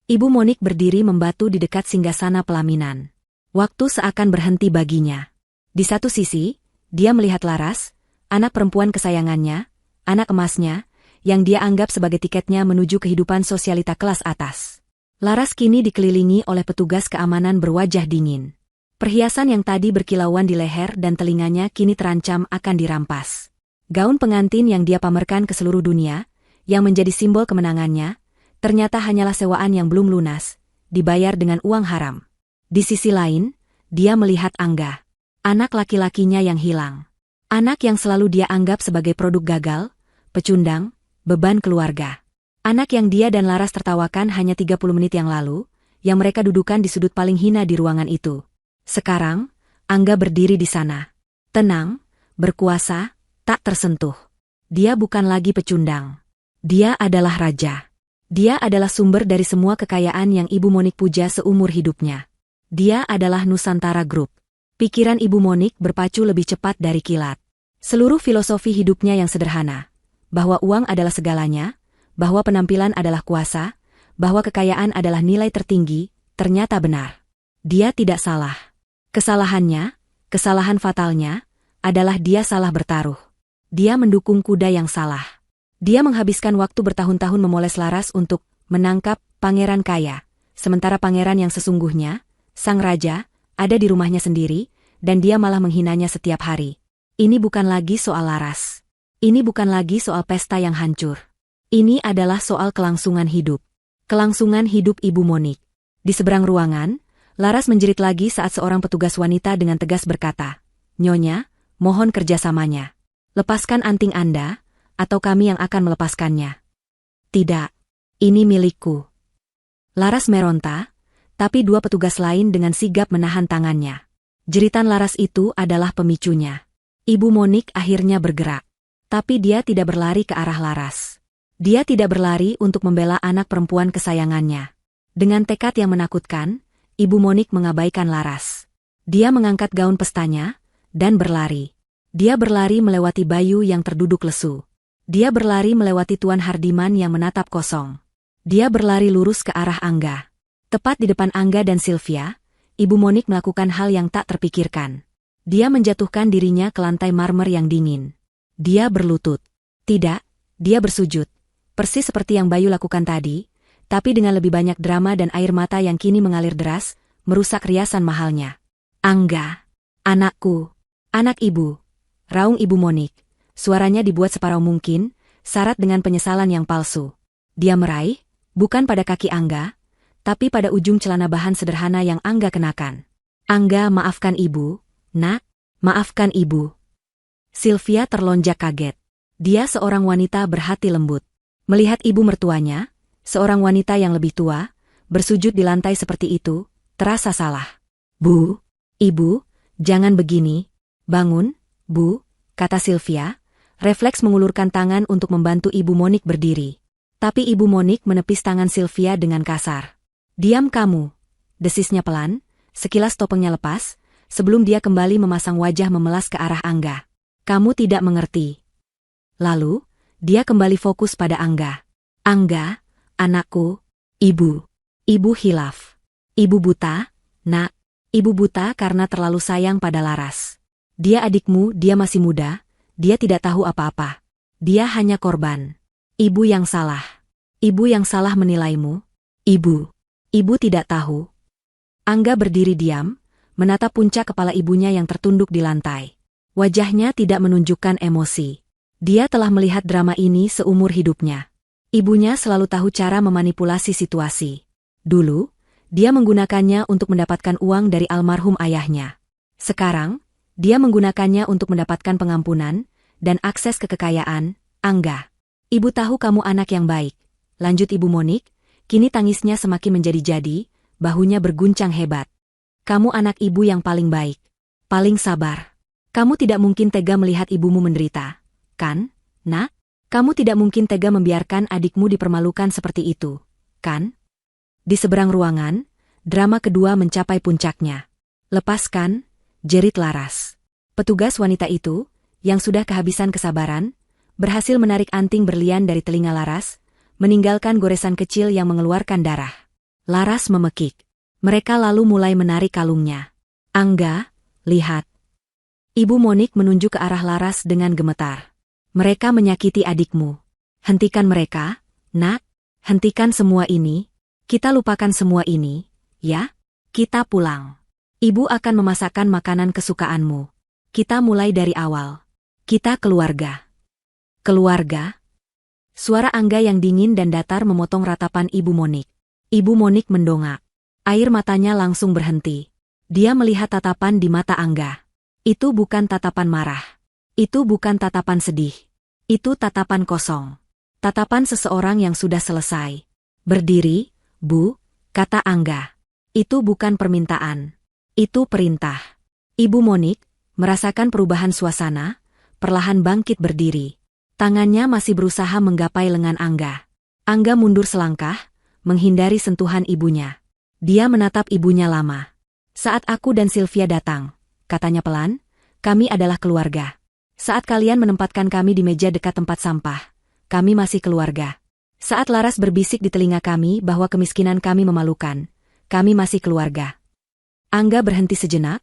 Ibu Monik berdiri membatu di dekat singgasana pelaminan. Waktu seakan berhenti baginya. Di satu sisi, dia melihat Laras, anak perempuan kesayangannya, anak emasnya, yang dia anggap sebagai tiketnya menuju kehidupan sosialita kelas atas. Laras kini dikelilingi oleh petugas keamanan berwajah dingin. Perhiasan yang tadi berkilauan di leher dan telinganya kini terancam akan dirampas. Gaun pengantin yang dia pamerkan ke seluruh dunia, yang menjadi simbol kemenangannya, ternyata hanyalah sewaan yang belum lunas, dibayar dengan uang haram. Di sisi lain, dia melihat Angga. Anak laki-lakinya yang hilang. Anak yang selalu dia anggap sebagai produk gagal, pecundang, beban keluarga. Anak yang dia dan Laras tertawakan hanya 30 menit yang lalu, yang mereka dudukan di sudut paling hina di ruangan itu. Sekarang, Angga berdiri di sana. Tenang, berkuasa, tak tersentuh. Dia bukan lagi pecundang. Dia adalah raja. Dia adalah sumber dari semua kekayaan yang Ibu Monik puja seumur hidupnya. Dia adalah Nusantara Group. Pikiran Ibu Monik berpacu lebih cepat dari kilat. Seluruh filosofi hidupnya yang sederhana, bahwa uang adalah segalanya, bahwa penampilan adalah kuasa, bahwa kekayaan adalah nilai tertinggi, ternyata benar. Dia tidak salah. Kesalahannya, kesalahan fatalnya, adalah dia salah bertaruh. Dia mendukung kuda yang salah. Dia menghabiskan waktu bertahun-tahun memoles Laras untuk menangkap pangeran kaya, sementara pangeran yang sesungguhnya, sang raja, ada di rumahnya sendiri, dan dia malah menghinanya setiap hari. Ini bukan lagi soal Laras. Ini bukan lagi soal pesta yang hancur. Ini adalah soal kelangsungan hidup. Kelangsungan hidup Ibu Monik. Di seberang ruangan, Laras menjerit lagi saat seorang petugas wanita dengan tegas berkata, "Nyonya, mohon kerjasamanya. Lepaskan anting Anda, atau kami yang akan melepaskannya." "Tidak, ini milikku." Laras meronta, tapi dua petugas lain dengan sigap menahan tangannya. Jeritan Laras itu adalah pemicunya. Ibu Monik akhirnya bergerak. Tapi dia tidak berlari ke arah Laras. Dia tidak berlari untuk membela anak perempuan kesayangannya. Dengan tekad yang menakutkan, Ibu Monik mengabaikan Laras. Dia mengangkat gaun pestanya, dan berlari. Dia berlari melewati Bayu yang terduduk lesu. Dia berlari melewati Tuan Hardiman yang menatap kosong. Dia berlari lurus ke arah Angga. Tepat di depan Angga dan Sylvia, Ibu Monik melakukan hal yang tak terpikirkan. Dia menjatuhkan dirinya ke lantai marmer yang dingin. Dia berlutut. Tidak, dia bersujud. Persis seperti yang Bayu lakukan tadi, tapi dengan lebih banyak drama dan air mata yang kini mengalir deras, merusak riasan mahalnya. "Angga, anakku, anak ibu," raung Ibu Monik. Suaranya dibuat separuh mungkin, syarat dengan penyesalan yang palsu. Dia meraih, bukan pada kaki Angga, tapi pada ujung celana bahan sederhana yang Angga kenakan. "Angga, maafkan ibu, nak, maafkan ibu." Sylvia terlonjak kaget. Dia seorang wanita berhati lembut. Melihat ibu mertuanya, seorang wanita yang lebih tua, bersujud di lantai seperti itu, terasa salah. "Bu, ibu, jangan begini. Bangun, Bu," kata Sylvia, refleks mengulurkan tangan untuk membantu Ibu Monik berdiri. Tapi Ibu Monik menepis tangan Sylvia dengan kasar. "Diam kamu," desisnya pelan, sekilas topengnya lepas, sebelum dia kembali memasang wajah memelas ke arah Angga. "Kamu tidak mengerti." Lalu, dia kembali fokus pada Angga. "Angga, anakku, ibu. Ibu hilaf. Ibu buta, nak. Ibu buta karena terlalu sayang pada Laras. Dia adikmu, dia masih muda, dia tidak tahu apa-apa. Dia hanya korban. Ibu yang salah. Ibu yang salah menilaimu. Ibu. Ibu tidak tahu." Angga berdiri diam, menatap puncak kepala ibunya yang tertunduk di lantai. Wajahnya tidak menunjukkan emosi. Dia telah melihat drama ini seumur hidupnya. Ibunya selalu tahu cara memanipulasi situasi. Dulu, dia menggunakannya untuk mendapatkan uang dari almarhum ayahnya. Sekarang, dia menggunakannya untuk mendapatkan pengampunan dan akses ke kekayaan, Angga. Ibu tahu kamu anak yang baik, lanjut Ibu Monik, kini tangisnya semakin menjadi-jadi, bahunya berguncang hebat. Kamu anak ibu yang paling baik, paling sabar. Kamu tidak mungkin tega melihat ibumu menderita, kan, nak? Kamu tidak mungkin tega membiarkan adikmu dipermalukan seperti itu, kan? Di seberang ruangan, drama kedua mencapai puncaknya. Lepaskan, jerit Laras. Petugas wanita itu, yang sudah kehabisan kesabaran, berhasil menarik anting berlian dari telinga Laras, meninggalkan goresan kecil yang mengeluarkan darah. Laras memekik. Mereka lalu mulai menarik kalungnya. Angga, lihat. Ibu Monik menunjuk ke arah Laras dengan gemetar. Mereka menyakiti adikmu. Hentikan mereka, nak. Hentikan semua ini. Kita lupakan semua ini, ya? Kita pulang. Ibu akan memasakkan makanan kesukaanmu. Kita mulai dari awal. Kita keluarga. Keluarga? Suara Angga yang dingin dan datar memotong ratapan Ibu Monik. Ibu Monik mendongak. Air matanya langsung berhenti. Dia melihat tatapan di mata Angga. Itu bukan tatapan marah. Itu bukan tatapan sedih. Itu tatapan kosong. Tatapan seseorang yang sudah selesai. Berdiri, Bu, kata Angga. Itu bukan permintaan. Itu perintah. Ibu Monik, merasakan perubahan suasana, perlahan bangkit berdiri. Tangannya masih berusaha menggapai lengan Angga. Angga mundur selangkah, menghindari sentuhan ibunya. Dia menatap ibunya lama. Saat aku dan Sylvia datang, katanya pelan, kami adalah keluarga. Saat kalian menempatkan kami di meja dekat tempat sampah, kami masih keluarga. Saat Laras berbisik di telinga kami bahwa kemiskinan kami memalukan, kami masih keluarga. Angga berhenti sejenak,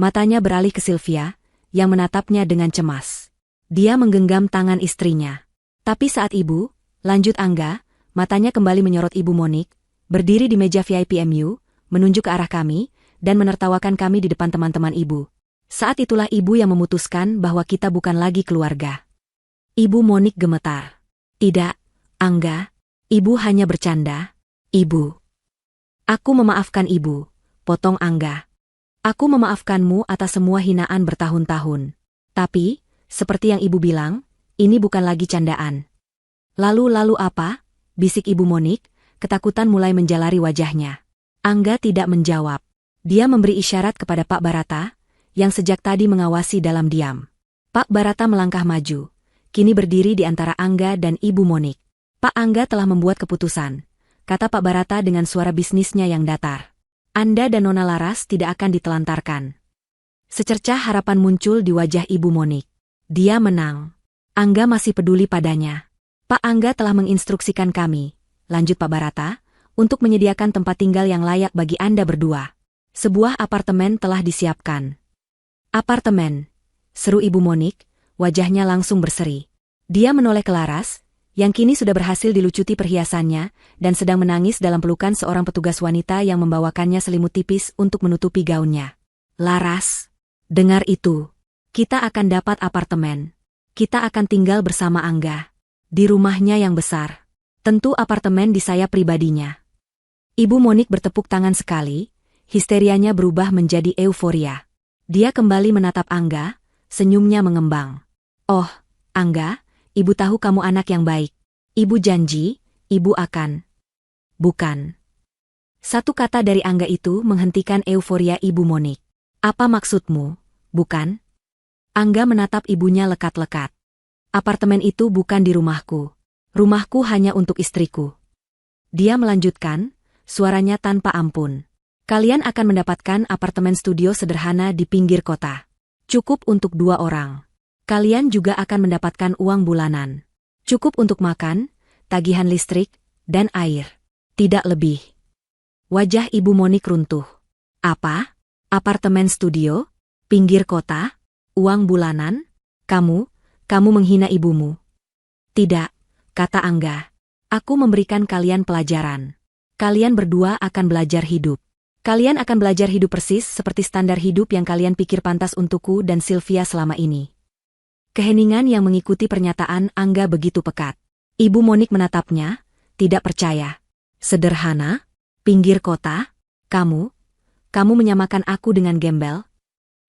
matanya beralih ke Sylvia, yang menatapnya dengan cemas. Dia menggenggam tangan istrinya. Tapi saat ibu, lanjut Angga, matanya kembali menyorot Ibu Monik, berdiri di meja VIP MU, menunjuk ke arah kami, dan menertawakan kami di depan teman-teman ibu. Saat itulah ibu yang memutuskan bahwa kita bukan lagi keluarga. Ibu Monik gemetar. Tidak, Angga, ibu hanya bercanda. Ibu. Aku memaafkan ibu, potong Angga. Aku memaafkanmu atas semua hinaan bertahun-tahun. Tapi, seperti yang ibu bilang, ini bukan lagi candaan. Lalu apa? Bisik Ibu Monik, ketakutan mulai menjalari wajahnya. Angga tidak menjawab. Dia memberi isyarat kepada Pak Barata, yang sejak tadi mengawasi dalam diam. Pak Barata melangkah maju, kini berdiri di antara Angga dan Ibu Monik. Pak Angga telah membuat keputusan, kata Pak Barata dengan suara bisnisnya yang datar. Anda dan Nona Laras tidak akan ditelantarkan. Secercah harapan muncul di wajah Ibu Monik. Dia menang. Angga masih peduli padanya. Pak Angga telah menginstruksikan kami, lanjut Pak Barata, untuk menyediakan tempat tinggal yang layak bagi Anda berdua. Sebuah apartemen telah disiapkan. Apartemen, seru Ibu Monik, wajahnya langsung berseri. Dia menoleh ke Laras, yang kini sudah berhasil dilucuti perhiasannya, dan sedang menangis dalam pelukan seorang petugas wanita yang membawakannya selimut tipis untuk menutupi gaunnya. Laras, dengar itu. Kita akan dapat apartemen. Kita akan tinggal bersama Angga. Di rumahnya yang besar. Tentu apartemen di sayap pribadinya. Ibu Monik bertepuk tangan sekali, histerianya berubah menjadi euforia. Dia kembali menatap Angga, senyumnya mengembang. Oh, Angga, ibu tahu kamu anak yang baik. Ibu janji, ibu akan. Bukan. Satu kata dari Angga itu menghentikan euforia Ibu Monik. Apa maksudmu, bukan? Angga menatap ibunya lekat-lekat. Apartemen itu bukan di rumahku. Rumahku hanya untuk istriku. Dia melanjutkan, suaranya tanpa ampun. Kalian akan mendapatkan apartemen studio sederhana di pinggir kota. Cukup untuk 2 orang. Kalian juga akan mendapatkan uang bulanan. Cukup untuk makan, tagihan listrik, dan air. Tidak lebih. Wajah Ibu Monik runtuh. Apa? Apartemen studio? Pinggir kota? Uang bulanan? Kamu menghina ibumu. Tidak, kata Angga. Aku memberikan kalian pelajaran. Kalian berdua akan belajar hidup. Kalian akan belajar hidup persis seperti standar hidup yang kalian pikir pantas untukku dan Sylvia selama ini. Keheningan yang mengikuti pernyataan Angga begitu pekat. Ibu Monik menatapnya, tidak percaya. Sederhana? Pinggir kota? Kamu menyamakan aku dengan gembel?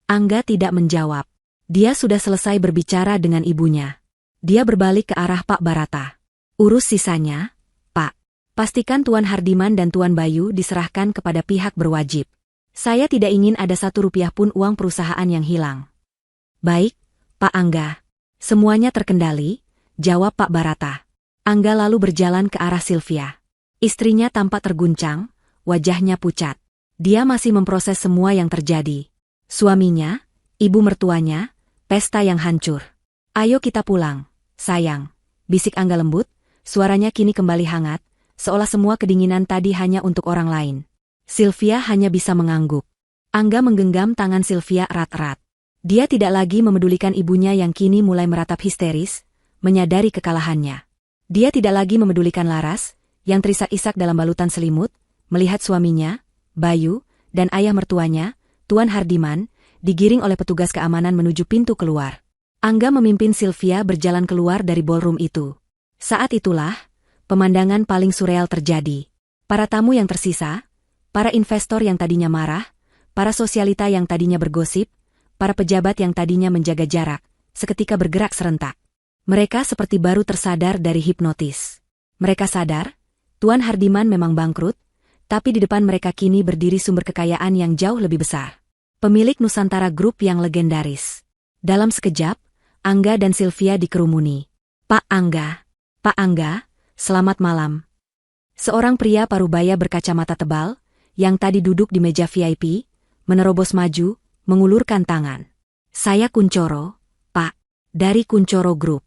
Angga tidak menjawab. Dia sudah selesai berbicara dengan ibunya. Dia berbalik ke arah Pak Barata. Urus sisanya, Pak. Pastikan Tuan Hardiman dan Tuan Bayu diserahkan kepada pihak berwajib. Saya tidak ingin ada 1 rupiah pun uang perusahaan yang hilang. Baik, Pak Angga. Semuanya terkendali, jawab Pak Barata. Angga lalu berjalan ke arah Sylvia. Istrinya tampak terguncang, wajahnya pucat. Dia masih memproses semua yang terjadi. Suaminya, ibu mertuanya, pesta yang hancur. Ayo kita pulang, sayang, bisik Angga lembut, suaranya kini kembali hangat, seolah semua kedinginan tadi hanya untuk orang lain. Sylvia hanya bisa mengangguk. Angga menggenggam tangan Sylvia erat-erat. Dia tidak lagi memedulikan ibunya yang kini mulai meratap histeris, menyadari kekalahannya. Dia tidak lagi memedulikan Laras, yang terisak-isak dalam balutan selimut, melihat suaminya, Bayu, dan ayah mertuanya, Tuan Hardiman, digiring oleh petugas keamanan menuju pintu keluar. Angga memimpin Sylvia berjalan keluar dari ballroom itu. Saat itulah, pemandangan paling surreal terjadi. Para tamu yang tersisa, para investor yang tadinya marah, para sosialita yang tadinya bergosip, para pejabat yang tadinya menjaga jarak, seketika bergerak serentak. Mereka seperti baru tersadar dari hipnotis. Mereka sadar, Tuan Hardiman memang bangkrut, tapi di depan mereka kini berdiri sumber kekayaan yang jauh lebih besar. Pemilik Nusantara Group yang legendaris. Dalam sekejap, Angga dan Sylvia dikerumuni. Pak Angga, selamat malam. Seorang pria parubaya berkacamata tebal, yang tadi duduk di meja VIP, menerobos maju, mengulurkan tangan. Saya Kuncoro, Pak, dari Kuncoro Group.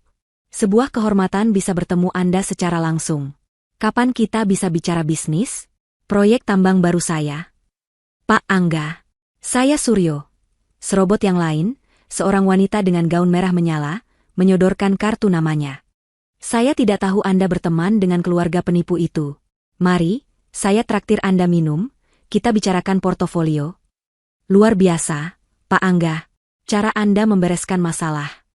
Sebuah kehormatan bisa bertemu Anda secara langsung. Kapan kita bisa bicara bisnis? Proyek tambang baru saya. Pak Angga. Saya Suryo. Serobot yang lain, seorang wanita dengan gaun merah menyala, menyodorkan kartu namanya. Saya tidak tahu Anda berteman dengan keluarga penipu itu. Mari, saya traktir Anda minum, kita bicarakan portofolio. Luar biasa, Pak Angga. Cara Anda membereskan masalah.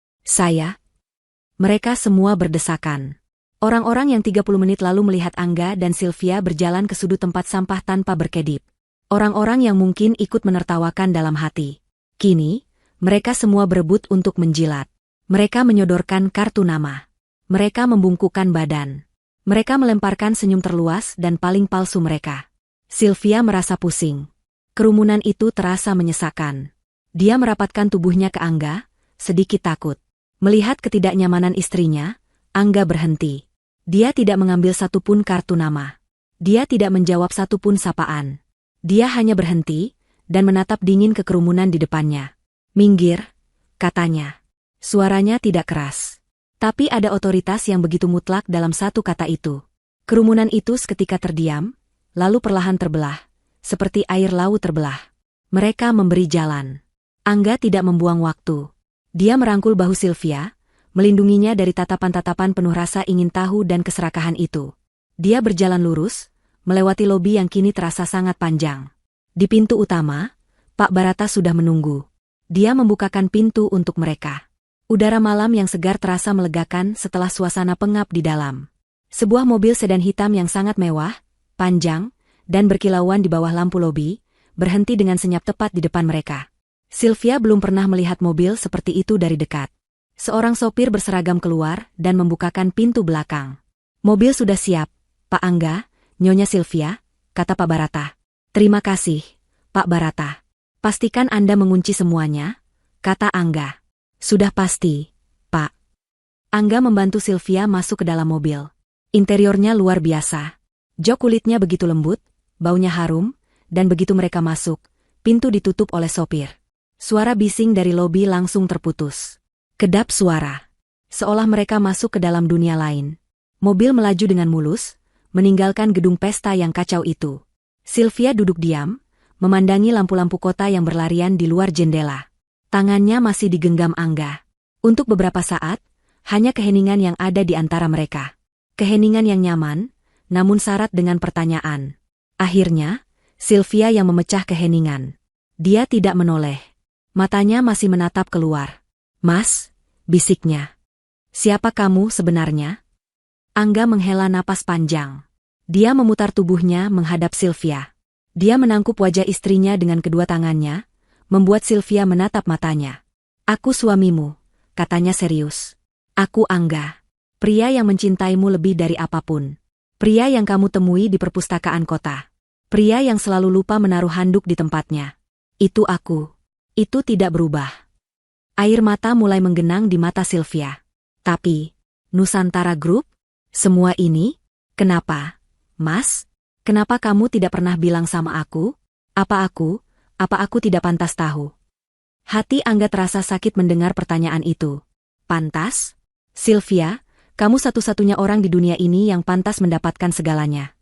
Mereka semua berdesakan. Orang-orang yang 30 menit lalu melihat Angga dan Sylvia berjalan ke sudut tempat sampah tanpa berkedip. Orang-orang yang mungkin ikut menertawakan dalam hati. Kini, mereka semua berebut untuk menjilat. Mereka menyodorkan kartu nama. Mereka membungkukkan badan. Mereka melemparkan senyum terluas dan paling palsu mereka. Sylvia merasa pusing. Kerumunan itu terasa menyesakan. Dia merapatkan tubuhnya ke Angga, sedikit takut. Melihat ketidaknyamanan istrinya, Angga berhenti. Dia tidak mengambil satupun kartu nama. Dia tidak menjawab satupun sapaan. Dia hanya berhenti, dan menatap dingin ke kerumunan di depannya. Minggir, katanya. Suaranya tidak keras. Tapi ada otoritas yang begitu mutlak dalam satu kata itu. Kerumunan itu seketika terdiam, lalu perlahan terbelah, seperti air laut terbelah. Mereka memberi jalan. Angga tidak membuang waktu. Dia merangkul bahu Sylvia, melindunginya dari tatapan-tatapan penuh rasa ingin tahu dan keserakahan itu. Dia berjalan lurus, melewati lobi yang kini terasa sangat panjang. Di pintu utama, Pak Barata sudah menunggu. Dia membukakan pintu untuk mereka. Udara malam yang segar terasa melegakan setelah suasana pengap di dalam. Sebuah mobil sedan hitam yang sangat mewah, panjang, dan berkilauan di bawah lampu lobi, berhenti dengan senyap tepat di depan mereka. Sylvia belum pernah melihat mobil seperti itu dari dekat. Seorang sopir berseragam keluar dan membukakan pintu belakang. Mobil sudah siap, Pak Angga, Nyonya Sylvia, kata Pak Barata. Terima kasih, Pak Barata. Pastikan Anda mengunci semuanya, kata Angga. Sudah pasti, Pak. Angga membantu Sylvia masuk ke dalam mobil. Interiornya luar biasa. Jok kulitnya begitu lembut, baunya harum, dan begitu mereka masuk, pintu ditutup oleh sopir. Suara bising dari lobi langsung terputus. Kedap suara. Seolah mereka masuk ke dalam dunia lain. Mobil melaju dengan mulus, meninggalkan gedung pesta yang kacau itu. Sylvia duduk diam, memandangi lampu-lampu kota yang berlarian di luar jendela. Tangannya masih digenggam Angga. Untuk beberapa saat, hanya keheningan yang ada di antara mereka. Keheningan yang nyaman, namun syarat dengan pertanyaan. Akhirnya, Sylvia yang memecah keheningan. Dia tidak menoleh. Matanya masih menatap keluar. Mas, bisiknya. Siapa kamu sebenarnya? Angga menghela napas panjang. Dia memutar tubuhnya menghadap Sylvia. Dia menangkup wajah istrinya dengan kedua tangannya, membuat Sylvia menatap matanya. Aku suamimu, katanya serius. Aku Angga. Pria yang mencintaimu lebih dari apapun. Pria yang kamu temui di perpustakaan kota. Pria yang selalu lupa menaruh handuk di tempatnya. Itu aku. Itu tidak berubah. Air mata mulai menggenang di mata Sylvia. Tapi, Nusantara Group? Semua ini? Kenapa? Mas? Kenapa kamu tidak pernah bilang sama aku? Apa aku tidak pantas tahu? Hati Angga terasa sakit mendengar pertanyaan itu. Pantas? Sylvia, kamu satu-satunya orang di dunia ini yang pantas mendapatkan segalanya.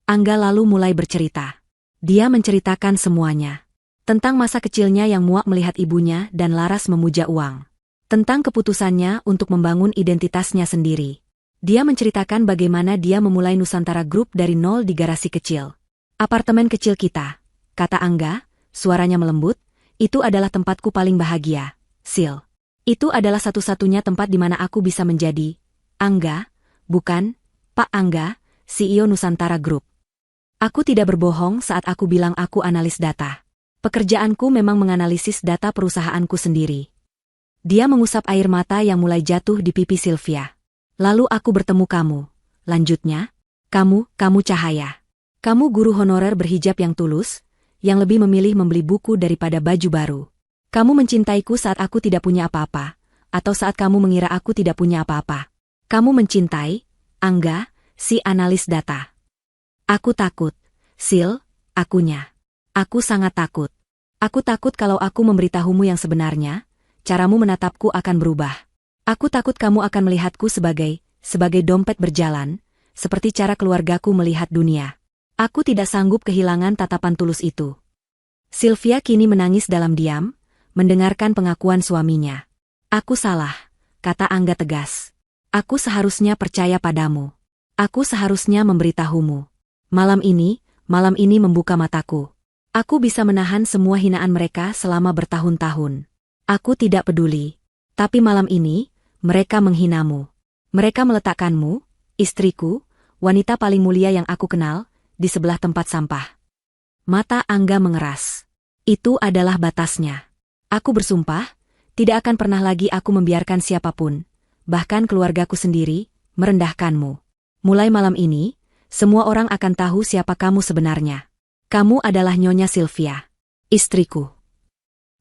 Angga lalu mulai bercerita. Dia menceritakan semuanya. Tentang masa kecilnya yang muak melihat ibunya dan laras memuja uang. Tentang keputusannya untuk membangun identitasnya sendiri. Dia menceritakan bagaimana dia memulai Nusantara Group dari nol di garasi kecil. Apartemen kecil kita, kata Angga, suaranya melembut, itu adalah tempatku paling bahagia, Sil. Itu adalah satu-satunya tempat di mana aku bisa menjadi Angga, bukan, Pak Angga, CEO Nusantara Group. Aku tidak berbohong saat aku bilang aku analis data. Pekerjaanku memang menganalisis data perusahaanku sendiri. Dia mengusap air mata yang mulai jatuh di pipi Sylvia. Lalu aku bertemu kamu. Lanjutnya, kamu Cahaya. Kamu guru honorer berhijab yang tulus, yang lebih memilih membeli buku daripada baju baru. Kamu mencintaiku saat aku tidak punya apa-apa, atau saat kamu mengira aku tidak punya apa-apa. Kamu mencintai, Angga, si analis data. Aku takut, Sil, akunya. Aku sangat takut. Aku takut kalau aku memberitahumu yang sebenarnya, caramu menatapku akan berubah. Aku takut kamu akan melihatku sebagai dompet berjalan, seperti cara keluargaku melihat dunia. Aku tidak sanggup kehilangan tatapan tulus itu. Sylvia kini menangis dalam diam, mendengarkan pengakuan suaminya. Aku salah, kata Angga tegas. Aku seharusnya percaya padamu. Aku seharusnya memberitahumu. Malam ini membuka mataku. Aku bisa menahan semua hinaan mereka selama bertahun-tahun. Aku tidak peduli. Tapi malam ini, mereka menghinamu. Mereka meletakkanmu, istriku, wanita paling mulia yang aku kenal, di sebelah tempat sampah. Mata Angga mengeras. Itu adalah batasnya. Aku bersumpah, tidak akan pernah lagi aku membiarkan siapapun, bahkan keluargaku sendiri, merendahkanmu. Mulai malam ini, semua orang akan tahu siapa kamu sebenarnya. Kamu adalah Nyonya Sylvia, istriku.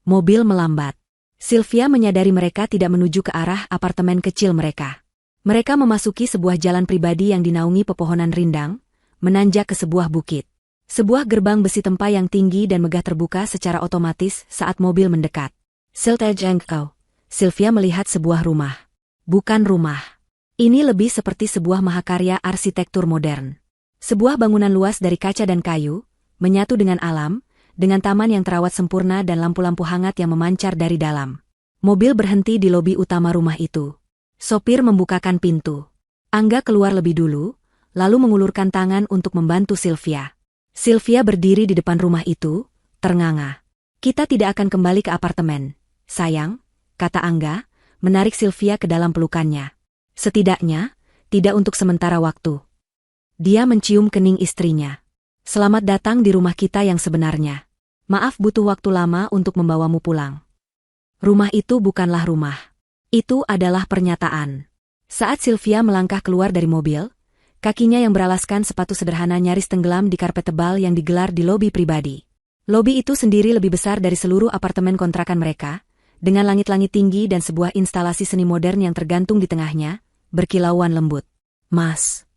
Mobil melambat. Sylvia menyadari mereka tidak menuju ke arah apartemen kecil mereka. Mereka memasuki sebuah jalan pribadi yang dinaungi pepohonan rindang, menanjak ke sebuah bukit. Sebuah gerbang besi tempa yang tinggi dan megah terbuka secara otomatis saat mobil mendekat. Sylvia melihat sebuah rumah. Bukan rumah. Ini lebih seperti sebuah mahakarya arsitektur modern. Sebuah bangunan luas dari kaca dan kayu, menyatu dengan alam, dengan taman yang terawat sempurna dan lampu-lampu hangat yang memancar dari dalam. Mobil berhenti di lobi utama rumah itu. Sopir membukakan pintu. Angga keluar lebih dulu, lalu mengulurkan tangan untuk membantu Sylvia. Sylvia berdiri di depan rumah itu, ternganga. Kita tidak akan kembali ke apartemen, sayang, kata Angga, menarik Sylvia ke dalam pelukannya. Setidaknya, tidak untuk sementara waktu. Dia mencium kening istrinya. Selamat datang di rumah kita yang sebenarnya. Maaf butuh waktu lama untuk membawamu pulang. Rumah itu bukanlah rumah. Itu adalah pernyataan. Saat Sylvia melangkah keluar dari mobil, kakinya yang beralaskan sepatu sederhana nyaris tenggelam di karpet tebal yang digelar di lobi pribadi. Lobi itu sendiri lebih besar dari seluruh apartemen kontrakan mereka, dengan langit-langit tinggi dan sebuah instalasi seni modern yang tergantung di tengahnya, berkilauan lembut. Mas.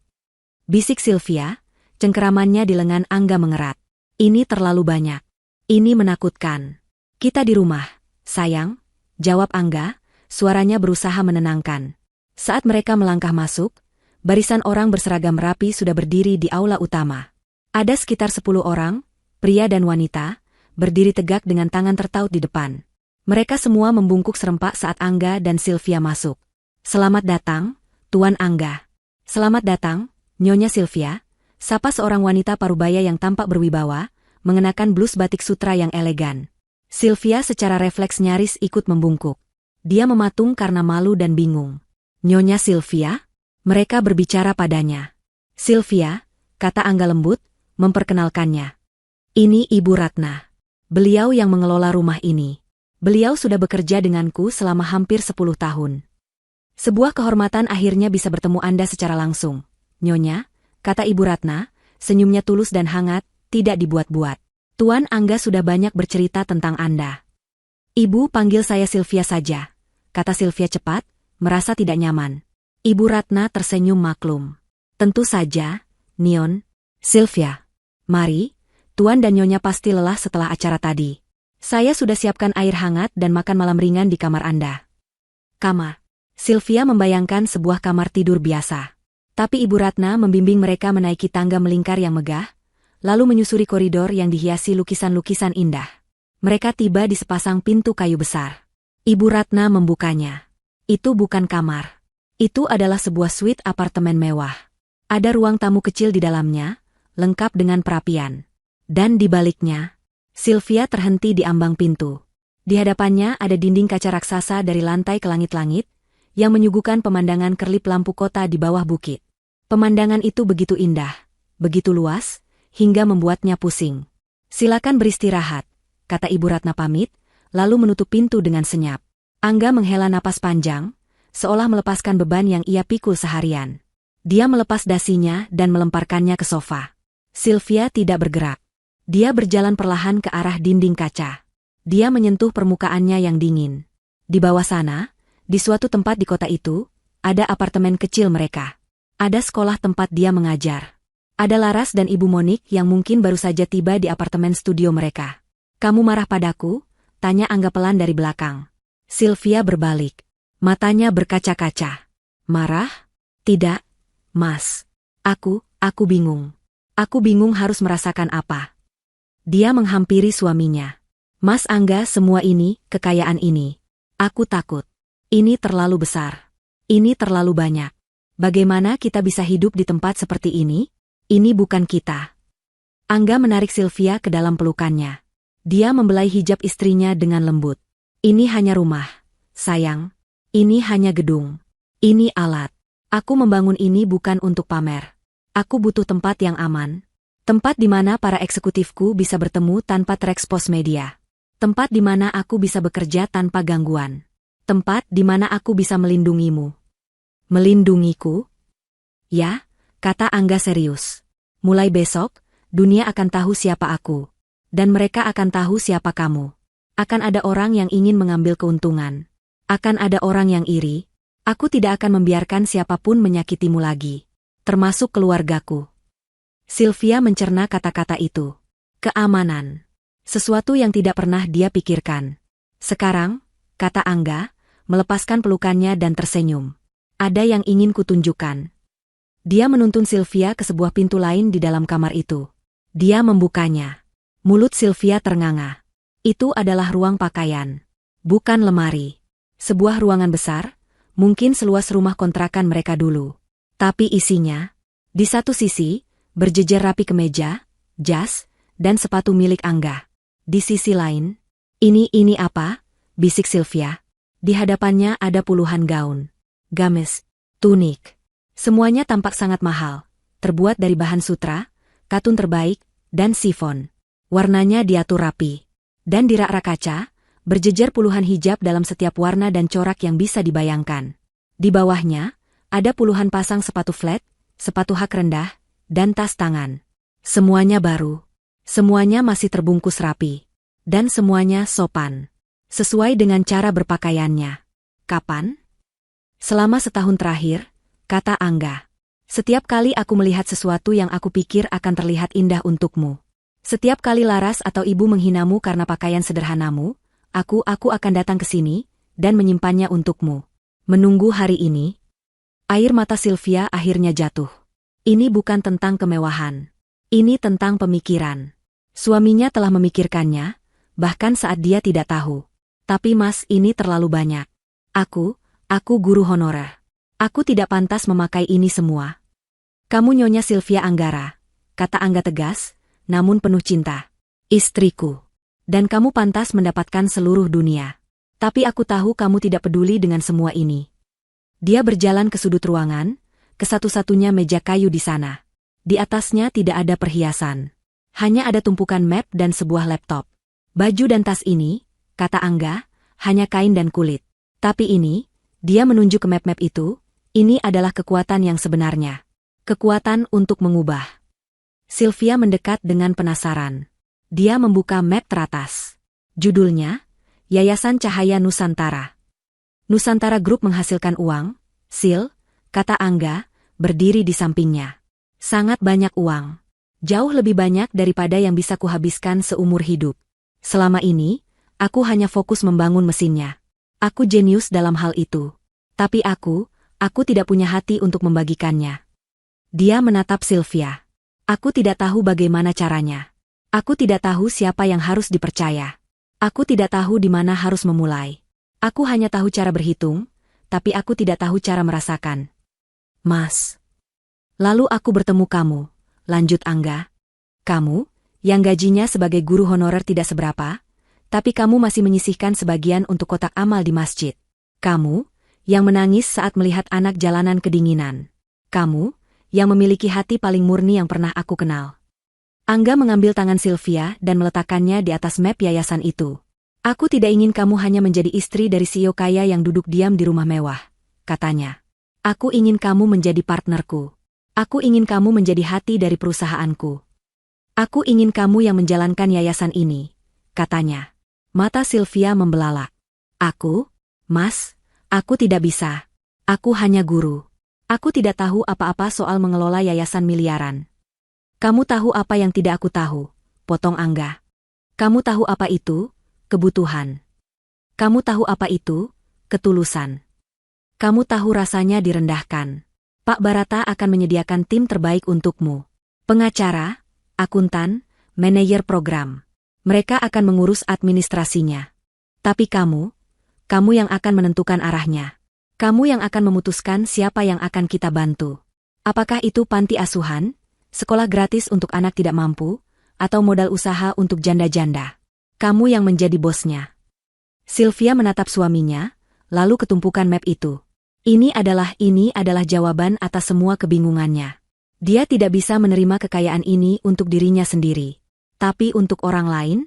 Bisik Sylvia, cengkeramannya di lengan Angga mengerat. Ini terlalu banyak. Ini menakutkan. Kita di rumah, sayang, jawab Angga, suaranya berusaha menenangkan. Saat mereka melangkah masuk, barisan orang berseragam rapi sudah berdiri di aula utama. Ada sekitar 10 orang, pria dan wanita, berdiri tegak dengan tangan tertaut di depan. Mereka semua membungkuk serempak saat Angga dan Sylvia masuk. Selamat datang, Tuan Angga. Selamat datang, Nyonya Sylvia, sapa seorang wanita parubaya yang tampak berwibawa, mengenakan blus batik sutra yang elegan. Sylvia secara refleks nyaris ikut membungkuk. Dia mematung karena malu dan bingung. Nyonya Sylvia? Mereka berbicara padanya. Sylvia, kata Angga lembut, memperkenalkannya. Ini Ibu Ratna. Beliau yang mengelola rumah ini. Beliau sudah bekerja denganku selama hampir 10 tahun. Sebuah kehormatan akhirnya bisa bertemu Anda secara langsung. Nyonya, kata Ibu Ratna, senyumnya tulus dan hangat, tidak dibuat-buat. Tuan Angga sudah banyak bercerita tentang Anda. Ibu panggil saya Sylvia saja, kata Sylvia cepat, merasa tidak nyaman. Ibu Ratna tersenyum maklum. Tentu saja, Nyon. Sylvia. Mari, Tuan dan Nyonya pasti lelah setelah acara tadi. Saya sudah siapkan air hangat dan makan malam ringan di kamar Anda. Kamar. Sylvia membayangkan sebuah kamar tidur biasa. Tapi Ibu Ratna membimbing mereka menaiki tangga melingkar yang megah, lalu menyusuri koridor yang dihiasi lukisan-lukisan indah. Mereka tiba di sepasang pintu kayu besar. Ibu Ratna membukanya. Itu bukan kamar. Itu adalah sebuah suite apartemen mewah. Ada ruang tamu kecil di dalamnya, lengkap dengan perapian. Dan di baliknya, Sylvia terhenti di ambang pintu. Di hadapannya ada dinding kaca raksasa dari lantai ke langit-langit, yang menyuguhkan pemandangan kerlip lampu kota di bawah bukit. Pemandangan itu begitu indah, begitu luas, hingga membuatnya pusing. Silakan beristirahat, kata Ibu Ratna pamit, lalu menutup pintu dengan senyap. Angga menghela napas panjang, seolah melepaskan beban yang ia pikul seharian. Dia melepas dasinya dan melemparkannya ke sofa. Sylvia tidak bergerak. Dia berjalan perlahan ke arah dinding kaca. Dia menyentuh permukaannya yang dingin. Di bawah sana, di suatu tempat di kota itu, ada apartemen kecil mereka. Ada sekolah tempat dia mengajar. Ada Laras dan Ibu Monik yang mungkin baru saja tiba di apartemen studio mereka. Kamu marah padaku? Tanya Angga pelan dari belakang. Sylvia berbalik. Matanya berkaca-kaca. Marah? Tidak, Mas. Aku bingung. Aku bingung harus merasakan apa. Dia menghampiri suaminya. Mas Angga, semua ini, kekayaan ini. Aku takut. Ini terlalu besar. Ini terlalu banyak. Bagaimana kita bisa hidup di tempat seperti ini? Ini bukan kita. Angga menarik Sylvia ke dalam pelukannya. Dia membelai hijab istrinya dengan lembut. Ini hanya rumah, sayang. Ini hanya gedung. Ini alat. Aku membangun ini bukan untuk pamer. Aku butuh tempat yang aman. Tempat di mana para eksekutifku bisa bertemu tanpa terekspos media. Tempat di mana aku bisa bekerja tanpa gangguan. Tempat di mana aku bisa melindungimu. Melindungiku? Ya, kata Angga serius. Mulai besok, dunia akan tahu siapa aku. Dan mereka akan tahu siapa kamu. Akan ada orang yang ingin mengambil keuntungan. Akan ada orang yang iri. Aku tidak akan membiarkan siapapun menyakitimu lagi. Termasuk keluargaku. Sylvia mencerna kata-kata itu. Keamanan. Sesuatu yang tidak pernah dia pikirkan. Sekarang, kata Angga, melepaskan pelukannya dan tersenyum. Ada yang ingin kutunjukkan. Dia menuntun Sylvia ke sebuah pintu lain di dalam kamar itu. Dia membukanya. Mulut Sylvia ternganga. Itu adalah ruang pakaian. Bukan lemari. Sebuah ruangan besar, mungkin seluas rumah kontrakan mereka dulu. Tapi isinya, di satu sisi, berjejer rapi kemeja, jas, dan sepatu milik Angga. Di sisi lain, ini apa? Bisik Sylvia. Di hadapannya ada puluhan gaun. Gamis, tunik. Semuanya tampak sangat mahal. Terbuat dari bahan sutra, katun terbaik, dan sifon. Warnanya diatur rapi. Dan di rak-rak kaca, berjejer puluhan hijab dalam setiap warna dan corak yang bisa dibayangkan. Di bawahnya, ada puluhan pasang sepatu flat, sepatu hak rendah, dan tas tangan. Semuanya baru. Semuanya masih terbungkus rapi. Dan semuanya sopan. Sesuai dengan cara berpakaiannya. Kapan? Selama setahun terakhir, kata Angga. Setiap kali aku melihat sesuatu yang aku pikir akan terlihat indah untukmu. Setiap kali Laras atau ibu menghinamu karena pakaian sederhanamu, aku akan datang ke sini, dan menyimpannya untukmu. Menunggu hari ini. Air mata Sylvia akhirnya jatuh. Ini bukan tentang kemewahan. Ini tentang pemikiran. Suaminya telah memikirkannya, bahkan saat dia tidak tahu. Tapi Mas, ini terlalu banyak. Aku guru honorer. Aku tidak pantas memakai ini semua. Kamu Nyonya Sylvia Anggara, kata Angga tegas, namun penuh cinta. Istriku. Dan kamu pantas mendapatkan seluruh dunia. Tapi aku tahu kamu tidak peduli dengan semua ini. Dia berjalan ke sudut ruangan, ke satu-satunya meja kayu di sana. Di atasnya tidak ada perhiasan. Hanya ada tumpukan map dan sebuah laptop. Baju dan tas ini, kata Angga, hanya kain dan kulit. Tapi ini, Dia menunjuk ke map-map itu. Ini adalah kekuatan yang sebenarnya. Kekuatan untuk mengubah. Sylvia mendekat dengan penasaran. Dia membuka map teratas. Judulnya, Yayasan Cahaya Nusantara. Nusantara Group menghasilkan uang, Sil, kata Angga, berdiri di sampingnya. Sangat banyak uang. Jauh lebih banyak daripada yang bisa kuhabiskan seumur hidup. Selama ini, aku hanya fokus membangun mesinnya. Aku jenius dalam hal itu. Tapi aku tidak punya hati untuk membagikannya. Dia menatap Sylvia. Aku tidak tahu bagaimana caranya. Aku tidak tahu siapa yang harus dipercaya. Aku tidak tahu di mana harus memulai. Aku hanya tahu cara berhitung, tapi aku tidak tahu cara merasakan. Mas. Lalu aku bertemu kamu, lanjut Angga. Kamu, yang gajinya sebagai guru honorer tidak seberapa, tapi kamu masih menyisihkan sebagian untuk kotak amal di masjid. Kamu, yang menangis saat melihat anak jalanan kedinginan. Kamu, yang memiliki hati paling murni yang pernah aku kenal. Angga mengambil tangan Sylvia dan meletakkannya di atas map yayasan itu. Aku tidak ingin kamu hanya menjadi istri dari CEO kaya yang duduk diam di rumah mewah, katanya. Aku ingin kamu menjadi partnerku. Aku ingin kamu menjadi hati dari perusahaanku. Aku ingin kamu yang menjalankan yayasan ini, katanya. Mata Sylvia membelalak. Mas, aku tidak bisa. Aku hanya guru. Aku tidak tahu apa-apa soal mengelola yayasan miliaran. Kamu tahu apa yang tidak aku tahu, potong Angga. Kamu tahu apa itu? Kebutuhan. Kamu tahu apa itu? Ketulusan. Kamu tahu rasanya direndahkan. Pak Barata akan menyediakan tim terbaik untukmu. Pengacara, akuntan, manajer program. Mereka akan mengurus administrasinya. Tapi kamu yang akan menentukan arahnya. Kamu yang akan memutuskan siapa yang akan kita bantu. Apakah itu panti asuhan, sekolah gratis untuk anak tidak mampu, atau modal usaha untuk janda-janda? Kamu yang menjadi bosnya. Sylvia menatap suaminya, lalu ketumpukan map itu. Ini adalah jawaban atas semua kebingungannya. Dia tidak bisa menerima kekayaan ini untuk dirinya sendiri. Tapi untuk orang lain,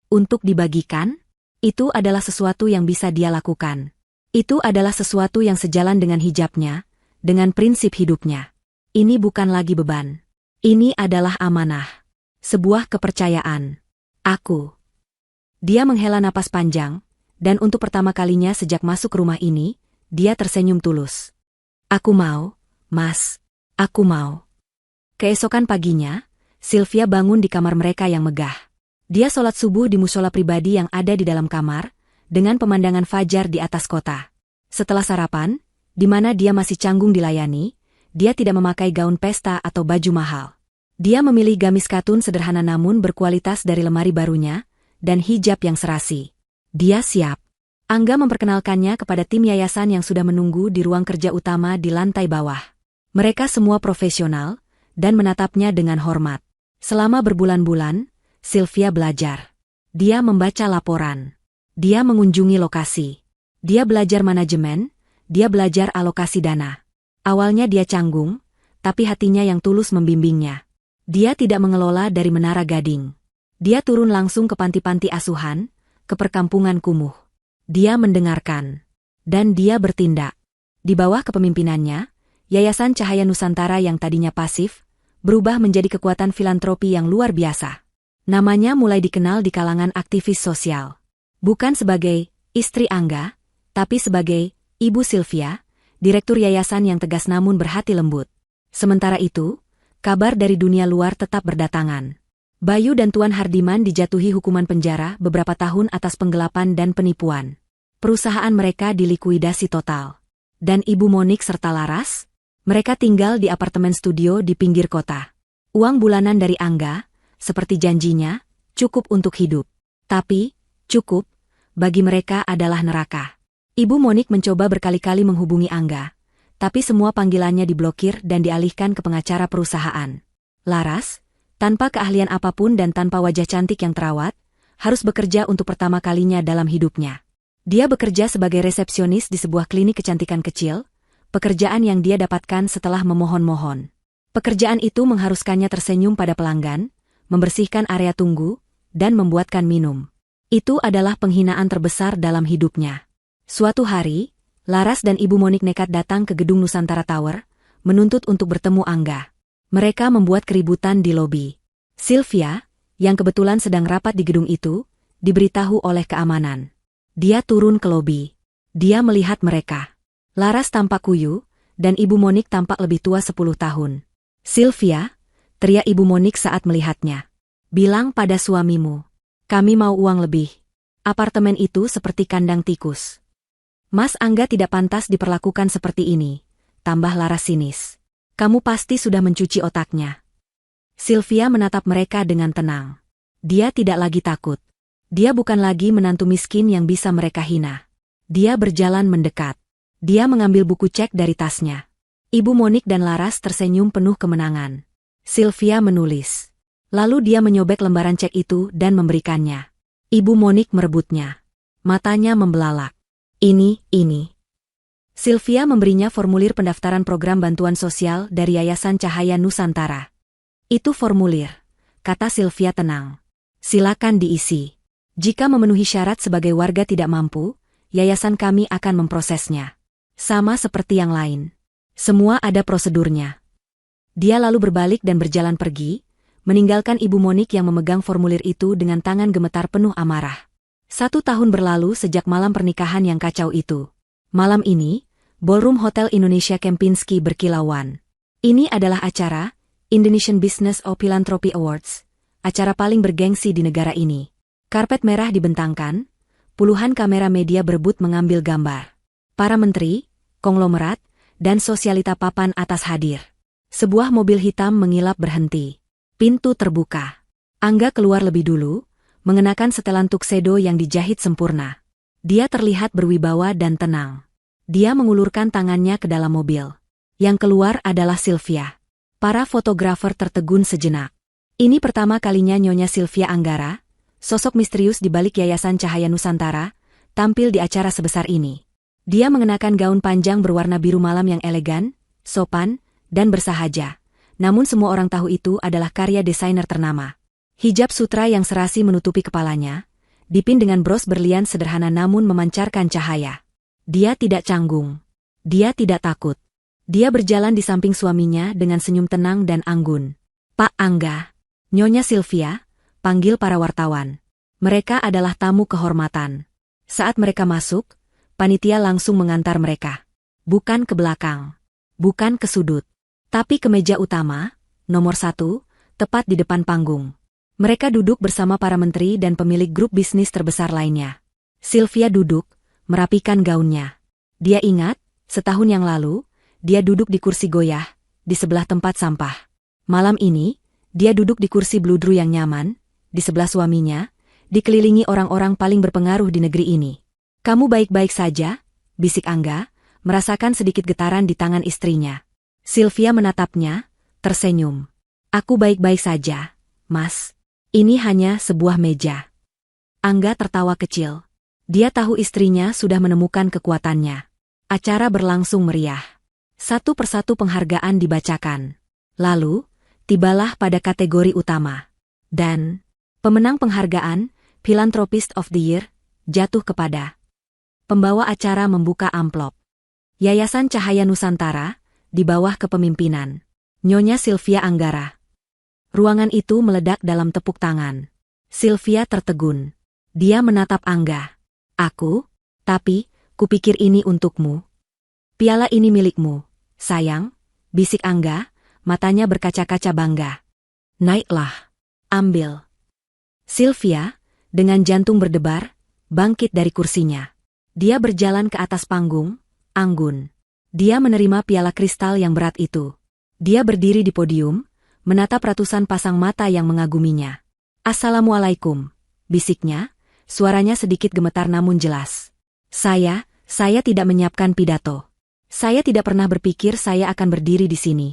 untuk dibagikan, itu adalah sesuatu yang bisa dia lakukan. Itu adalah sesuatu yang sejalan dengan hijabnya, dengan prinsip hidupnya. Ini bukan lagi beban. Ini adalah amanah. Sebuah kepercayaan. Dia menghela napas panjang, dan untuk pertama kalinya sejak masuk rumah ini, dia tersenyum tulus. Aku mau, Mas. Aku mau. Keesokan paginya, Sylvia bangun di kamar mereka yang megah. Dia sholat subuh di musola pribadi yang ada di dalam kamar, dengan pemandangan fajar di atas kota. Setelah sarapan, di mana dia masih canggung dilayani, dia tidak memakai gaun pesta atau baju mahal. Dia memilih gamis katun sederhana namun berkualitas dari lemari barunya, dan hijab yang serasi. Dia siap. Angga memperkenalkannya kepada tim yayasan yang sudah menunggu di ruang kerja utama di lantai bawah. Mereka semua profesional, dan menatapnya dengan hormat. Selama berbulan-bulan, Sylvia belajar. Dia membaca laporan. Dia mengunjungi lokasi. Dia belajar manajemen, dia belajar alokasi dana. Awalnya dia canggung, tapi hatinya yang tulus membimbingnya. Dia tidak mengelola dari Menara Gading. Dia turun langsung ke panti-panti asuhan, ke perkampungan kumuh. Dia mendengarkan. Dan dia bertindak. Di bawah kepemimpinannya, Yayasan Cahaya Nusantara yang tadinya pasif, berubah menjadi kekuatan filantropi yang luar biasa. Namanya mulai dikenal di kalangan aktivis sosial. Bukan sebagai istri Angga, tapi sebagai Ibu Sylvia, direktur yayasan yang tegas namun berhati lembut. Sementara itu, kabar dari dunia luar tetap berdatangan. Bayu dan Tuan Hardiman dijatuhi hukuman penjara beberapa tahun atas penggelapan dan penipuan. Perusahaan mereka dilikuidasi total. Dan Ibu Monik serta Laras, mereka tinggal di apartemen studio di pinggir kota. Uang bulanan dari Angga, seperti janjinya, cukup untuk hidup. Tapi, cukup, bagi mereka adalah neraka. Ibu Monik mencoba berkali-kali menghubungi Angga, tapi semua panggilannya diblokir dan dialihkan ke pengacara perusahaan. Laras, tanpa keahlian apapun dan tanpa wajah cantik yang terawat, harus bekerja untuk pertama kalinya dalam hidupnya. Dia bekerja sebagai resepsionis di sebuah klinik kecantikan kecil, pekerjaan yang dia dapatkan setelah memohon-mohon. Pekerjaan itu mengharuskannya tersenyum pada pelanggan, membersihkan area tunggu, dan membuatkan minum. Itu adalah penghinaan terbesar dalam hidupnya. Suatu hari, Laras dan Ibu Monik nekat datang ke gedung Nusantara Tower, menuntut untuk bertemu Angga. Mereka membuat keributan di lobi. Sylvia, yang kebetulan sedang rapat di gedung itu, diberitahu oleh keamanan. Dia turun ke lobi. Dia melihat mereka. Laras tampak kuyu, dan Ibu Monik tampak lebih tua 10 tahun. "Sylvia," teriak Ibu Monik saat melihatnya. "Bilang pada suamimu. Kami mau uang lebih. Apartemen itu seperti kandang tikus." "Mas Angga tidak pantas diperlakukan seperti ini," tambah Laras sinis. "Kamu pasti sudah mencuci otaknya." Sylvia menatap mereka dengan tenang. Dia tidak lagi takut. Dia bukan lagi menantu miskin yang bisa mereka hina. Dia berjalan mendekat. Dia mengambil buku cek dari tasnya. Ibu Monik dan Laras tersenyum penuh kemenangan. Sylvia menulis. Lalu dia menyobek lembaran cek itu dan memberikannya. Ibu Monik merebutnya. Matanya membelalak. Ini. Sylvia memberinya formulir pendaftaran program bantuan sosial dari Yayasan Cahaya Nusantara. "Itu formulir," kata Sylvia tenang. "Silakan diisi. Jika memenuhi syarat sebagai warga tidak mampu, yayasan kami akan memprosesnya. Sama seperti yang lain. Semua ada prosedurnya." Dia lalu berbalik dan berjalan pergi, meninggalkan Ibu Monik yang memegang formulir itu dengan tangan gemetar penuh amarah. 1 tahun berlalu sejak malam pernikahan yang kacau itu. Malam ini, Ballroom Hotel Indonesia Kempinski berkilauan. Ini adalah acara Indonesian Business of Philanthropy Awards, acara paling bergengsi di negara ini. Karpet merah dibentangkan, puluhan kamera media berebut mengambil gambar. Para menteri, konglomerat, dan sosialita papan atas hadir. Sebuah mobil hitam mengilap berhenti. Pintu terbuka. Angga keluar lebih dulu, mengenakan setelan tuxedo yang dijahit sempurna. Dia terlihat berwibawa dan tenang. Dia mengulurkan tangannya ke dalam mobil. Yang keluar adalah Sylvia. Para fotografer tertegun sejenak. Ini pertama kalinya Nyonya Sylvia Anggara, sosok misterius di balik Yayasan Cahaya Nusantara, tampil di acara sebesar ini. Dia mengenakan gaun panjang berwarna biru malam yang elegan, sopan, dan bersahaja. Namun semua orang tahu itu adalah karya desainer ternama. Hijab sutra yang serasi menutupi kepalanya, dipin dengan bros berlian sederhana namun memancarkan cahaya. Dia tidak canggung. Dia tidak takut. Dia berjalan di samping suaminya dengan senyum tenang dan anggun. "Pak Angga, Nyonya Sylvia," panggil para wartawan. Mereka adalah tamu kehormatan. Saat mereka masuk, panitia langsung mengantar mereka. Bukan ke belakang. Bukan ke sudut. Tapi ke meja utama, nomor 1, tepat di depan panggung. Mereka duduk bersama para menteri dan pemilik grup bisnis terbesar lainnya. Sylvia duduk, merapikan gaunnya. Dia ingat, setahun yang lalu, dia duduk di kursi goyah, di sebelah tempat sampah. Malam ini, dia duduk di kursi bludru yang nyaman, di sebelah suaminya, dikelilingi orang-orang paling berpengaruh di negeri ini. "Kamu baik-baik saja?" bisik Angga, merasakan sedikit getaran di tangan istrinya. Sylvia menatapnya, tersenyum. "Aku baik-baik saja, Mas. Ini hanya sebuah meja." Angga tertawa kecil. Dia tahu istrinya sudah menemukan kekuatannya. Acara berlangsung meriah. Satu persatu penghargaan dibacakan. Lalu, tibalah pada kategori utama. Dan, pemenang penghargaan, Philanthropist of the Year, jatuh kepada. Pembawa acara membuka amplop. Yayasan Cahaya Nusantara, di bawah kepemimpinan Nyonya Sylvia Anggara. Ruangan itu meledak dalam tepuk tangan. Sylvia tertegun. Dia menatap Angga. "Aku? Tapi, kupikir ini untukmu." "Piala ini milikmu, sayang," bisik Angga, matanya berkaca-kaca bangga. "Naiklah. Ambil." Sylvia, dengan jantung berdebar, bangkit dari kursinya. Dia berjalan ke atas panggung, anggun. Dia menerima piala kristal yang berat itu. Dia berdiri di podium, menatap ratusan pasang mata yang mengaguminya. "Assalamualaikum," bisiknya, suaranya sedikit gemetar namun jelas. Saya tidak menyiapkan pidato. Saya tidak pernah berpikir saya akan berdiri di sini."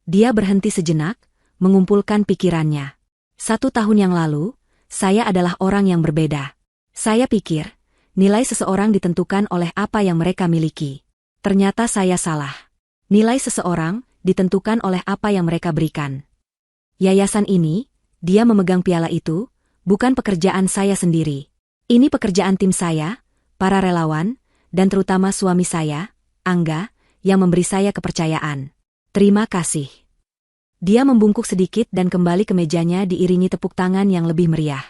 Dia berhenti sejenak, mengumpulkan pikirannya. 1 tahun yang lalu, saya adalah orang yang berbeda. Saya pikir, nilai seseorang ditentukan oleh apa yang mereka miliki. Ternyata saya salah. Nilai seseorang ditentukan oleh apa yang mereka berikan. Yayasan ini, dia memegang piala itu, bukan pekerjaan saya sendiri. Ini pekerjaan tim saya, para relawan, dan terutama suami saya, Angga, yang memberi saya kepercayaan. Terima kasih. Dia membungkuk sedikit dan kembali ke mejanya diiringi tepuk tangan yang lebih meriah.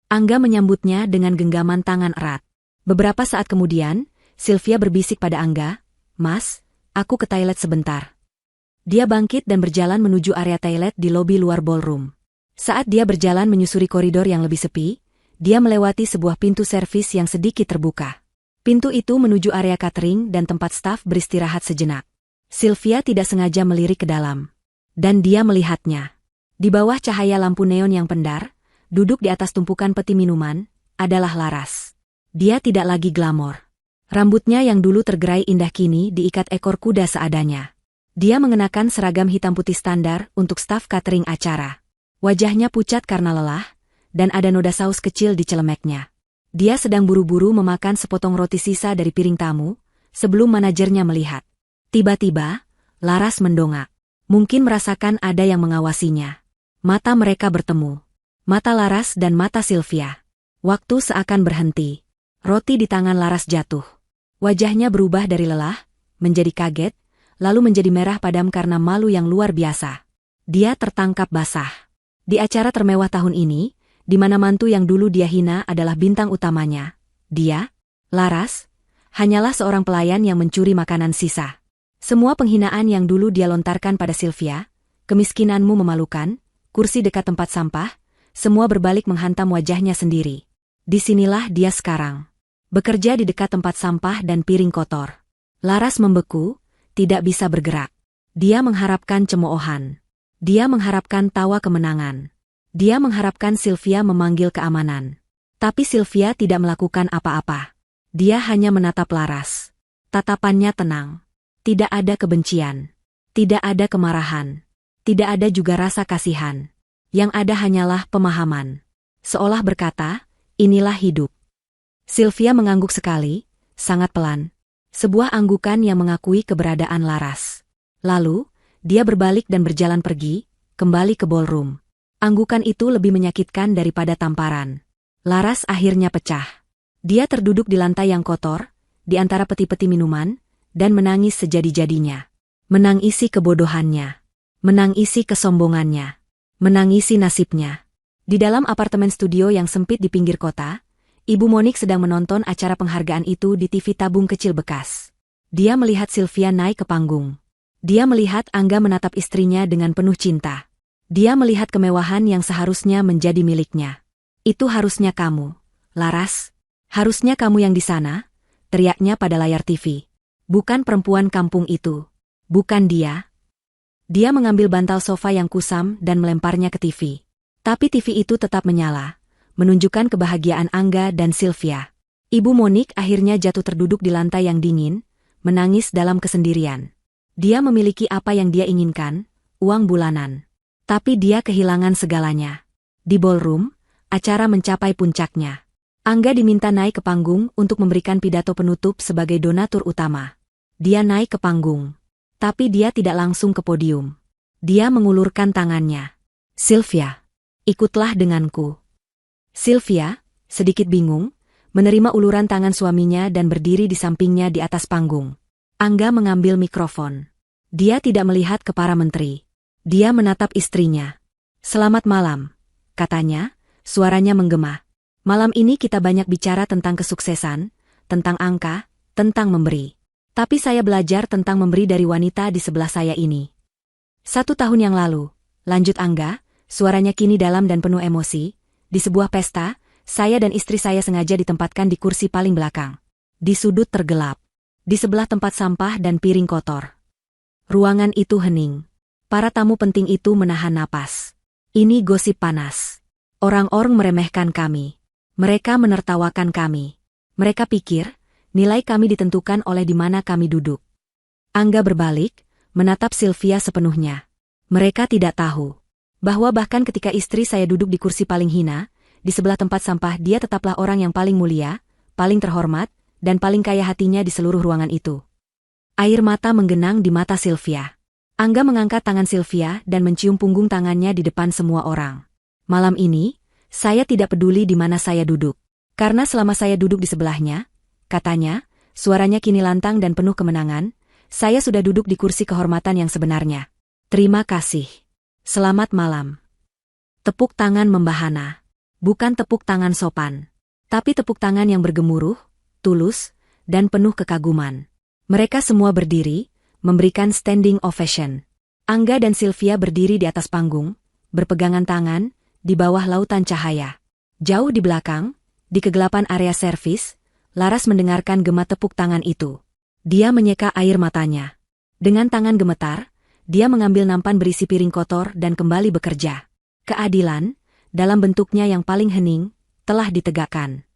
Angga menyambutnya dengan genggaman tangan erat. Beberapa saat kemudian, Sylvia berbisik pada Angga, "Mas, aku ke toilet sebentar." Dia bangkit dan berjalan menuju area toilet di lobi luar ballroom. Saat dia berjalan menyusuri koridor yang lebih sepi, dia melewati sebuah pintu servis yang sedikit terbuka. Pintu itu menuju area catering dan tempat staf beristirahat sejenak. Sylvia tidak sengaja melirik ke dalam. Dan dia melihatnya. Di bawah cahaya lampu neon yang pendar, duduk di atas tumpukan peti minuman, adalah Laras. Dia tidak lagi glamor. Rambutnya yang dulu tergerai indah kini diikat ekor kuda seadanya. Dia mengenakan seragam hitam putih standar untuk staf catering acara. Wajahnya pucat karena lelah, dan ada noda saus kecil di celemeknya. Dia sedang buru-buru memakan sepotong roti sisa dari piring tamu, sebelum manajernya melihat. Tiba-tiba, Laras mendongak. Mungkin merasakan ada yang mengawasinya. Mata mereka bertemu. Mata Laras dan mata Sylvia. Waktu seakan berhenti. Roti di tangan Laras jatuh. Wajahnya berubah dari lelah, menjadi kaget, lalu menjadi merah padam karena malu yang luar biasa. Dia tertangkap basah. Di acara termewah tahun ini, di mana mantu yang dulu dia hina adalah bintang utamanya, dia, Laras, hanyalah seorang pelayan yang mencuri makanan sisa. Semua penghinaan yang dulu dia lontarkan pada Sylvia, kemiskinanmu memalukan, kursi dekat tempat sampah, semua berbalik menghantam wajahnya sendiri. Disinilah dia sekarang. Bekerja di dekat tempat sampah dan piring kotor. Laras membeku, tidak bisa bergerak. Dia mengharapkan cemoohan. Dia mengharapkan tawa kemenangan. Dia mengharapkan Sylvia memanggil keamanan. Tapi Sylvia tidak melakukan apa-apa. Dia hanya menatap Laras. Tatapannya tenang. Tidak ada kebencian. Tidak ada kemarahan. Tidak ada juga rasa kasihan. Yang ada hanyalah pemahaman. Seolah berkata, inilah hidup. Sylvia mengangguk sekali, sangat pelan. Sebuah anggukan yang mengakui keberadaan Laras. Lalu, dia berbalik dan berjalan pergi, kembali ke ballroom. Anggukan itu lebih menyakitkan daripada tamparan. Laras akhirnya pecah. Dia terduduk di lantai yang kotor, di antara peti-peti minuman, dan menangis sejadi-jadinya. Menangisi kebodohannya. Menangisi kesombongannya. Menangisi nasibnya. Di dalam apartemen studio yang sempit di pinggir kota, Ibu Monik sedang menonton acara penghargaan itu di TV tabung kecil bekas. Dia melihat Sylvia naik ke panggung. Dia melihat Angga menatap istrinya dengan penuh cinta. Dia melihat kemewahan yang seharusnya menjadi miliknya. Itu harusnya kamu, Laras. Harusnya kamu yang di sana, teriaknya pada layar TV. Bukan perempuan kampung itu. Bukan dia. Dia mengambil bantal sofa yang kusam dan melemparnya ke TV. Tapi TV itu tetap menyala, menunjukkan kebahagiaan Angga dan Sylvia. Ibu Monik akhirnya jatuh terduduk di lantai yang dingin, menangis dalam kesendirian. Dia memiliki apa yang dia inginkan, uang bulanan. Tapi dia kehilangan segalanya. Di ballroom, acara mencapai puncaknya. Angga diminta naik ke panggung untuk memberikan pidato penutup sebagai donatur utama. Dia naik ke panggung. Tapi dia tidak langsung ke podium. Dia mengulurkan tangannya. Sylvia, ikutlah denganku. Sylvia, sedikit bingung, menerima uluran tangan suaminya dan berdiri di sampingnya di atas panggung. Angga mengambil mikrofon. Dia tidak melihat ke para menteri. Dia menatap istrinya. Selamat malam, katanya, suaranya menggema. Malam ini kita banyak bicara tentang kesuksesan, tentang angka, tentang memberi. Tapi saya belajar tentang memberi dari wanita di sebelah saya ini. 1 tahun yang lalu, lanjut Angga, suaranya kini dalam dan penuh emosi, di sebuah pesta, saya dan istri saya sengaja ditempatkan di kursi paling belakang. Di sudut tergelap. Di sebelah tempat sampah dan piring kotor. Ruangan itu hening. Para tamu penting itu menahan napas. Ini gosip panas. Orang-orang meremehkan kami. Mereka menertawakan kami. Mereka pikir, nilai kami ditentukan oleh di mana kami duduk. Angga berbalik, menatap Sylvia sepenuhnya. Mereka tidak tahu bahwa bahkan ketika istri saya duduk di kursi paling hina, di sebelah tempat sampah dia tetaplah orang yang paling mulia, paling terhormat, dan paling kaya hatinya di seluruh ruangan itu. Air mata menggenang di mata Sylvia. Angga mengangkat tangan Sylvia dan mencium punggung tangannya di depan semua orang. Malam ini, saya tidak peduli di mana saya duduk. Karena selama saya duduk di sebelahnya, katanya, suaranya kini lantang dan penuh kemenangan, "Saya sudah duduk di kursi kehormatan yang sebenarnya. Terima kasih. Selamat malam." Tepuk tangan membahana. Bukan tepuk tangan sopan, tapi tepuk tangan yang bergemuruh, tulus, dan penuh kekaguman. Mereka semua berdiri, memberikan standing ovation. Angga dan Sylvia berdiri di atas panggung, berpegangan tangan, di bawah lautan cahaya. Jauh di belakang, di kegelapan area servis, Laras mendengarkan gema tepuk tangan itu. Dia menyeka air matanya. Dengan tangan gemetar, dia mengambil nampan berisi piring kotor dan kembali bekerja. Keadilan, dalam bentuknya yang paling hening, telah ditegakkan.